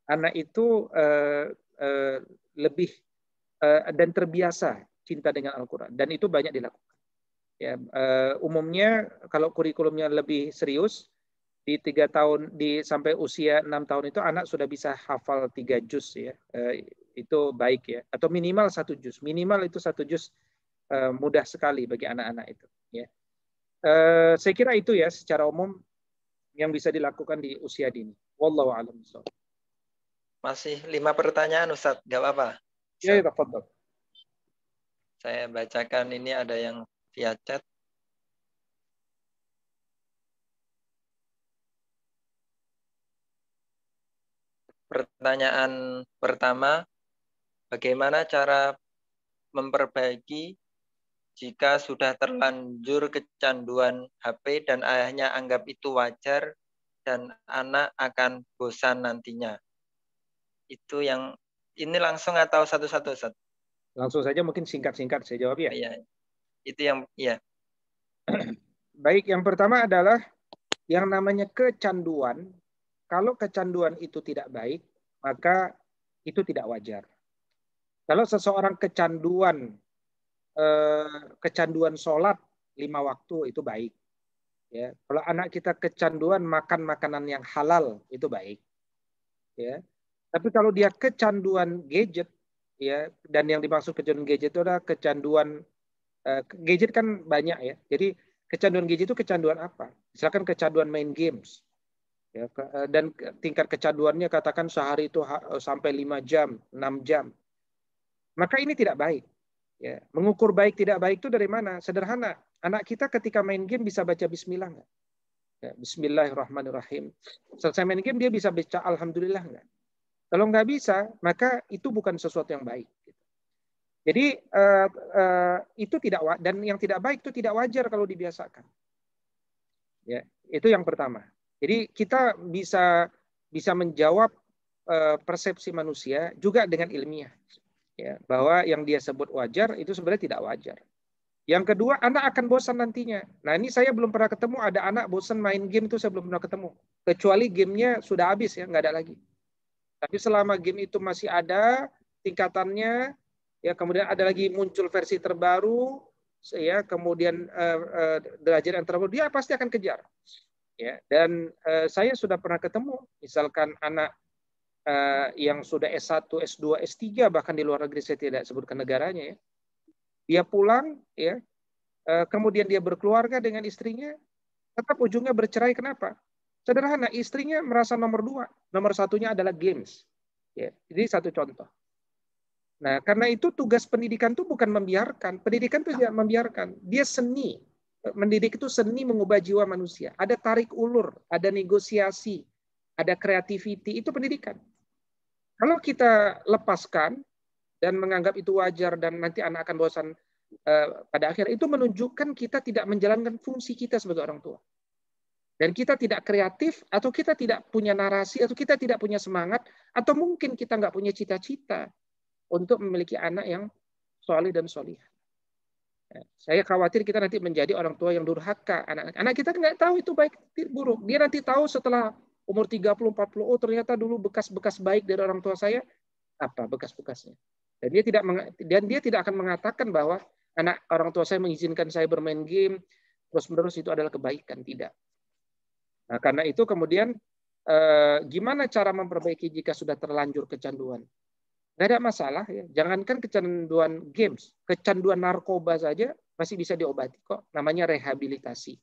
anak itu lebih dan terbiasa cinta dengan Al-Quran, dan itu banyak dilakukan. Ya, umumnya kalau kurikulumnya lebih serius, di 3 tahun sampai usia 6 tahun itu anak sudah bisa hafal 3 juz, ya. Itu baik, ya, atau minimal 1 juz. Minimal itu 1 juz mudah sekali bagi anak-anak itu, ya. Saya kira itu, ya, secara umum yang bisa dilakukan di usia dini. Wallahu a'lam bishawab. Masih 5 pertanyaan, Ustaz. Gak apa-apa? Ya, tafadhol. Saya bacakan, ini ada yang via chat. Pertanyaan pertama, bagaimana cara memperbaiki jika sudah terlanjur kecanduan HP dan ayahnya anggap itu wajar dan anak akan bosan nantinya? Itu yang ini langsung atau satu-satu, Ustaz? Langsung saja, mungkin singkat-singkat saya jawab, ya. Iya. Itu yang, ya. Baik, yang pertama adalah yang namanya kecanduan. Kalau kecanduan itu tidak baik, maka itu tidak wajar. Kalau seseorang kecanduan sholat 5 waktu itu baik. Ya, kalau anak kita kecanduan makan makanan yang halal itu baik. Ya, tapi kalau dia kecanduan gadget, ya, dan yang dimaksud kecanduan gadget itu adalah kecanduan gadget kan banyak ya. Jadi kecanduan gadget itu kecanduan apa? Misalkan kecanduan main games. Ya, dan tingkat kecanduannya katakan sehari itu sampai 5 jam, 6 jam. Maka ini tidak baik. Ya, mengukur baik tidak baik itu dari mana? Sederhana. Anak kita ketika main game bisa baca bismillah nggak? Ya, Bismillahirrahmanirrahim. Selesai main game dia bisa baca alhamdulillah nggak? Kalau nggak bisa, maka itu bukan sesuatu yang baik. Jadi itu tidak, dan yang tidak baik itu tidak wajar kalau dibiasakan. Ya, itu yang pertama. Jadi kita bisa menjawab persepsi manusia juga dengan ilmiah, ya, bahwa yang dia sebut wajar itu sebenarnya tidak wajar. Yang kedua, anak akan bosan nantinya. Nah, ini saya belum pernah ketemu ada anak bosan main game itu, saya belum pernah ketemu. Kecuali gamenya sudah habis ya, nggak ada lagi. Tapi selama game itu masih ada tingkatannya, ya kemudian ada lagi muncul versi terbaru, ya kemudian derajat yang terbaru, dia pasti akan kejar. Ya, dan saya sudah pernah ketemu, misalkan anak yang sudah S1, S2, S3 bahkan di luar negeri, saya tidak sebutkan negaranya ya. Dia pulang ya, kemudian dia berkeluarga dengan istrinya, tetap ujungnya bercerai. Kenapa? Sederhana, istrinya merasa nomor 2, nomor satunya adalah games. Ya, jadi satu contoh. Nah, karena itu tugas pendidikan itu bukan membiarkan, pendidikan itu tidak membiarkan, dia seni. Mendidik itu seni mengubah jiwa manusia. Ada tarik ulur, ada negosiasi, ada creativity, itu pendidikan. Kalau kita lepaskan dan menganggap itu wajar dan nanti anak akan bosan pada akhirnya, itu menunjukkan kita tidak menjalankan fungsi kita sebagai orang tua. Dan kita tidak kreatif, atau kita tidak punya narasi, atau kita tidak punya semangat, atau mungkin kita nggak punya cita-cita untuk memiliki anak yang solih dan solihah. Saya khawatir kita nanti menjadi orang tua yang durhaka. Anak kita nggak tahu itu baik buruk. Dia nanti tahu setelah umur 30-40, oh ternyata dulu bekas-bekas baik dari orang tua saya, apa bekas-bekasnya. Dan dia tidak akan mengatakan bahwa anak orang tua saya mengizinkan saya bermain game terus-menerus itu adalah kebaikan. Tidak. Nah, karena itu kemudian gimana cara memperbaiki jika sudah terlanjur kecanduan? Nggak ada masalah ya. Jangankan kecanduan games, kecanduan narkoba saja masih bisa diobati kok. Namanya rehabilitasi.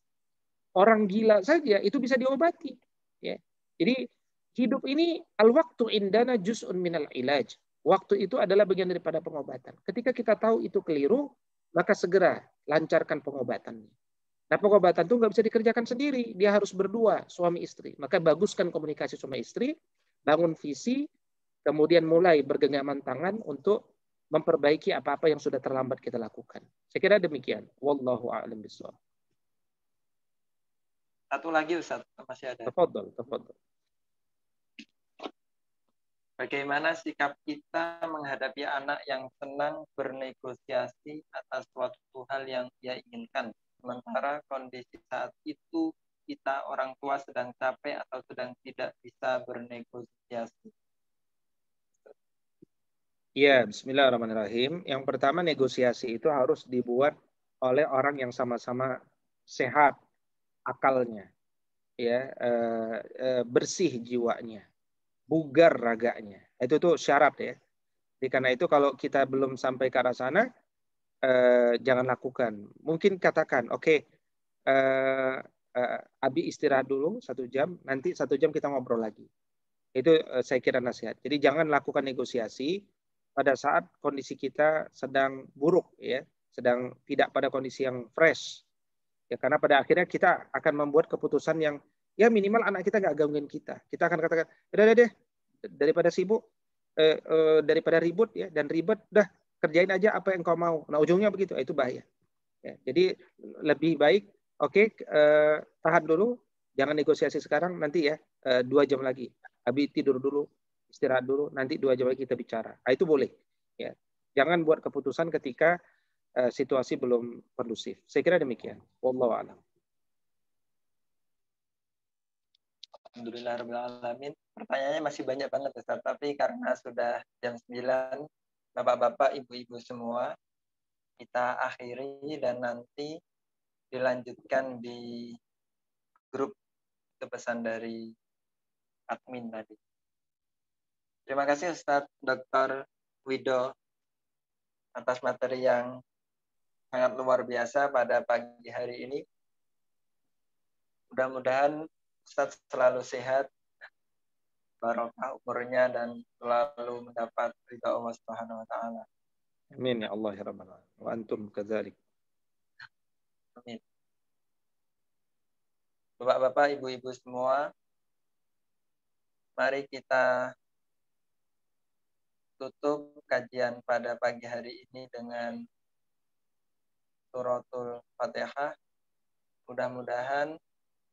Orang gila saja itu bisa diobati. Ya. Jadi hidup ini al-waktu indana juz'un minal ilaj. Waktu itu adalah bagian daripada pengobatan. Ketika kita tahu itu keliru, maka segera lancarkan pengobatannya. Nah, pengobatan itu nggak bisa dikerjakan sendiri. Dia harus berdua, suami istri. Maka baguskan komunikasi suami istri, bangun visi, kemudian mulai bergenggaman tangan untuk memperbaiki apa-apa yang sudah terlambat kita lakukan. Saya kira demikian. Wallahu a'lam bishawab. Satu lagi Ustaz, masih ada. Tafadhol, tafadhol. Bagaimana sikap kita menghadapi anak yang senang bernegosiasi atas suatu hal yang dia inginkan, sementara kondisi saat itu kita orang tua sedang capek atau sedang tidak bisa bernegosiasi? Ya, bismillahirrahmanirrahim. Yang pertama, negosiasi itu harus dibuat oleh orang yang sama-sama sehat akalnya, ya, bersih jiwanya, bugar raganya. Itu tuh syarat ya. Jadi karena itu kalau kita belum sampai ke arah sana, jangan lakukan. Mungkin katakan, oke, Abi istirahat dulu 1 jam, nanti 1 jam kita ngobrol lagi. Itu saya kira nasihat. Jadi jangan lakukan negosiasi pada saat kondisi kita sedang buruk, ya, sedang tidak pada kondisi yang fresh. Ya, karena pada akhirnya kita akan membuat keputusan yang ya minimal anak kita nggak gangguin kita. Kita akan katakan, udah deh, daripada sibuk, daripada ribut ya dan ribet, dah kerjain aja apa yang kau mau. Nah ujungnya begitu, itu bahaya. Ya, jadi lebih baik, oke, tahan dulu, jangan negosiasi sekarang, nanti ya 2 jam lagi. Habis tidur dulu, istirahat dulu, nanti 2 jam lagi kita bicara. Nah, itu boleh. Ya, jangan buat keputusan ketika situasi belum kondusif. Saya kira demikian. Wallahu a'lam. Alhamdulillahirrahmanirrahim. Pertanyaannya masih banyak banget Ustaz, tapi karena sudah jam 9, Bapak-bapak, Ibu-ibu semua, kita akhiri dan nanti dilanjutkan di grup, itu pesan dari admin tadi. Terima kasih Ustaz Dr. Wido atas materi yang sangat luar biasa pada pagi hari ini. Mudah-mudahan Ustaz selalu sehat, barokah umurnya, dan selalu mendapat ridha Allah Subhanahu wa taala. Amin ya Allah ya rabbal alamin. Wa antum kadzalik. Amin. Bapak-bapak, Ibu-ibu semua, mari kita tutup kajian pada pagi hari ini dengan suratul Fatihah. Mudah-mudahan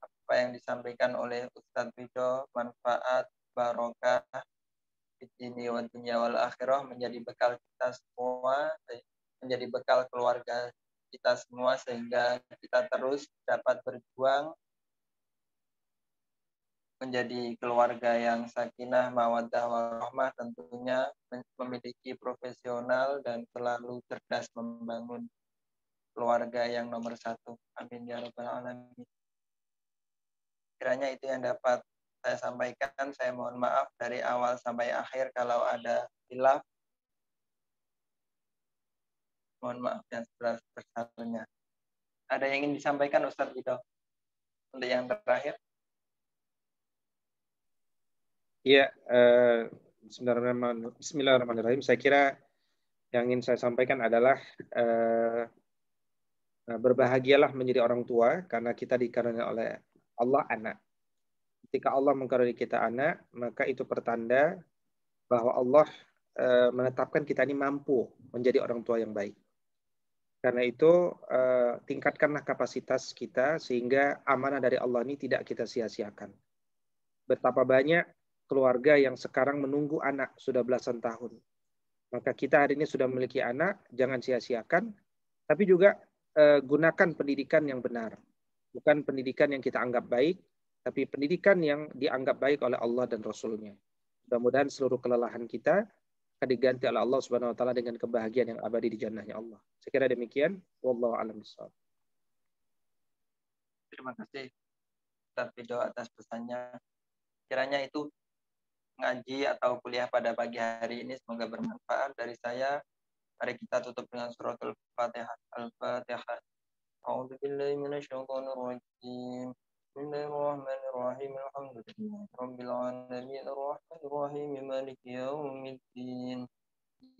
apa yang disampaikan oleh Ustadz Wido manfaat, barokah di dunia wal akhirah, menjadi bekal kita semua, menjadi bekal keluarga kita semua, sehingga kita terus dapat berjuang menjadi keluarga yang sakinah, mawaddah, warahmah, tentunya memiliki profesional dan selalu cerdas membangun keluarga yang nomor satu. Amin ya rabbal alamin. Kiranya itu yang dapat saya sampaikan. Saya mohon maaf dari awal sampai akhir kalau ada khilaf. Mohon maaf yang sebesar-besarnya. Ada yang ingin disampaikan Ustadz Wido untuk yang terakhir? Iya, Bismillahirrahmanirrahim. Saya kira yang ingin saya sampaikan adalah berbahagialah menjadi orang tua karena kita dikaruniai oleh Allah anak. Ketika Allah mengkaruniai kita anak, maka itu pertanda bahwa Allah menetapkan kita ini mampu menjadi orang tua yang baik. Karena itu tingkatkanlah kapasitas kita sehingga amanah dari Allah ini tidak kita sia-siakan. Betapa banyak keluarga yang sekarang menunggu anak sudah belasan tahun. Maka kita hari ini sudah memiliki anak, jangan sia-siakan, tapi juga gunakan pendidikan yang benar. Bukan pendidikan yang kita anggap baik, tapi pendidikan yang dianggap baik oleh Allah dan Rasul-Nya. Mudah-mudahan seluruh kelelahan kita akan diganti oleh Allah Subhanahu wa taala dengan kebahagiaan yang abadi di jannahnya Allah. Saya kira demikian. Wallahu a'lam bishawab. Terima kasih Ustadz Wido atas pesannya. Kiranya itu ngaji atau kuliah pada pagi hari ini semoga bermanfaat. Dari saya, mari kita tutup dengan suratul Fatihah. Al-Fatihah. A'udzu billahi minasyaitonir rajim. Bismillahirrahmanirrahim. Alhamdulillahi rabbil alamin. Arrahmanir rahim. Maliki yaumiddin.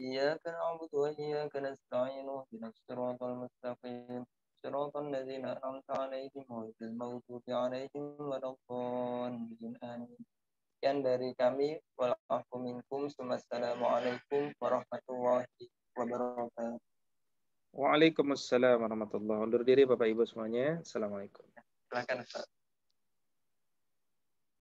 Iyyaka na'budu wa iyyaka nasta'in. Ihdinas siratal mustaqim. Siratal ladzina an'amta 'alaihim ghairil maghdubi 'alaihim waladdallin. Amin. Sekian dari kami. Wa'alaikum minkum. Wassalamualaikum warahmatullahi wabarakatuh. Waalaikumsalam warahmatullahi wabarakatuh. Undur diri Bapak Ibu semuanya. Assalamualaikum. Silakan Ustaz.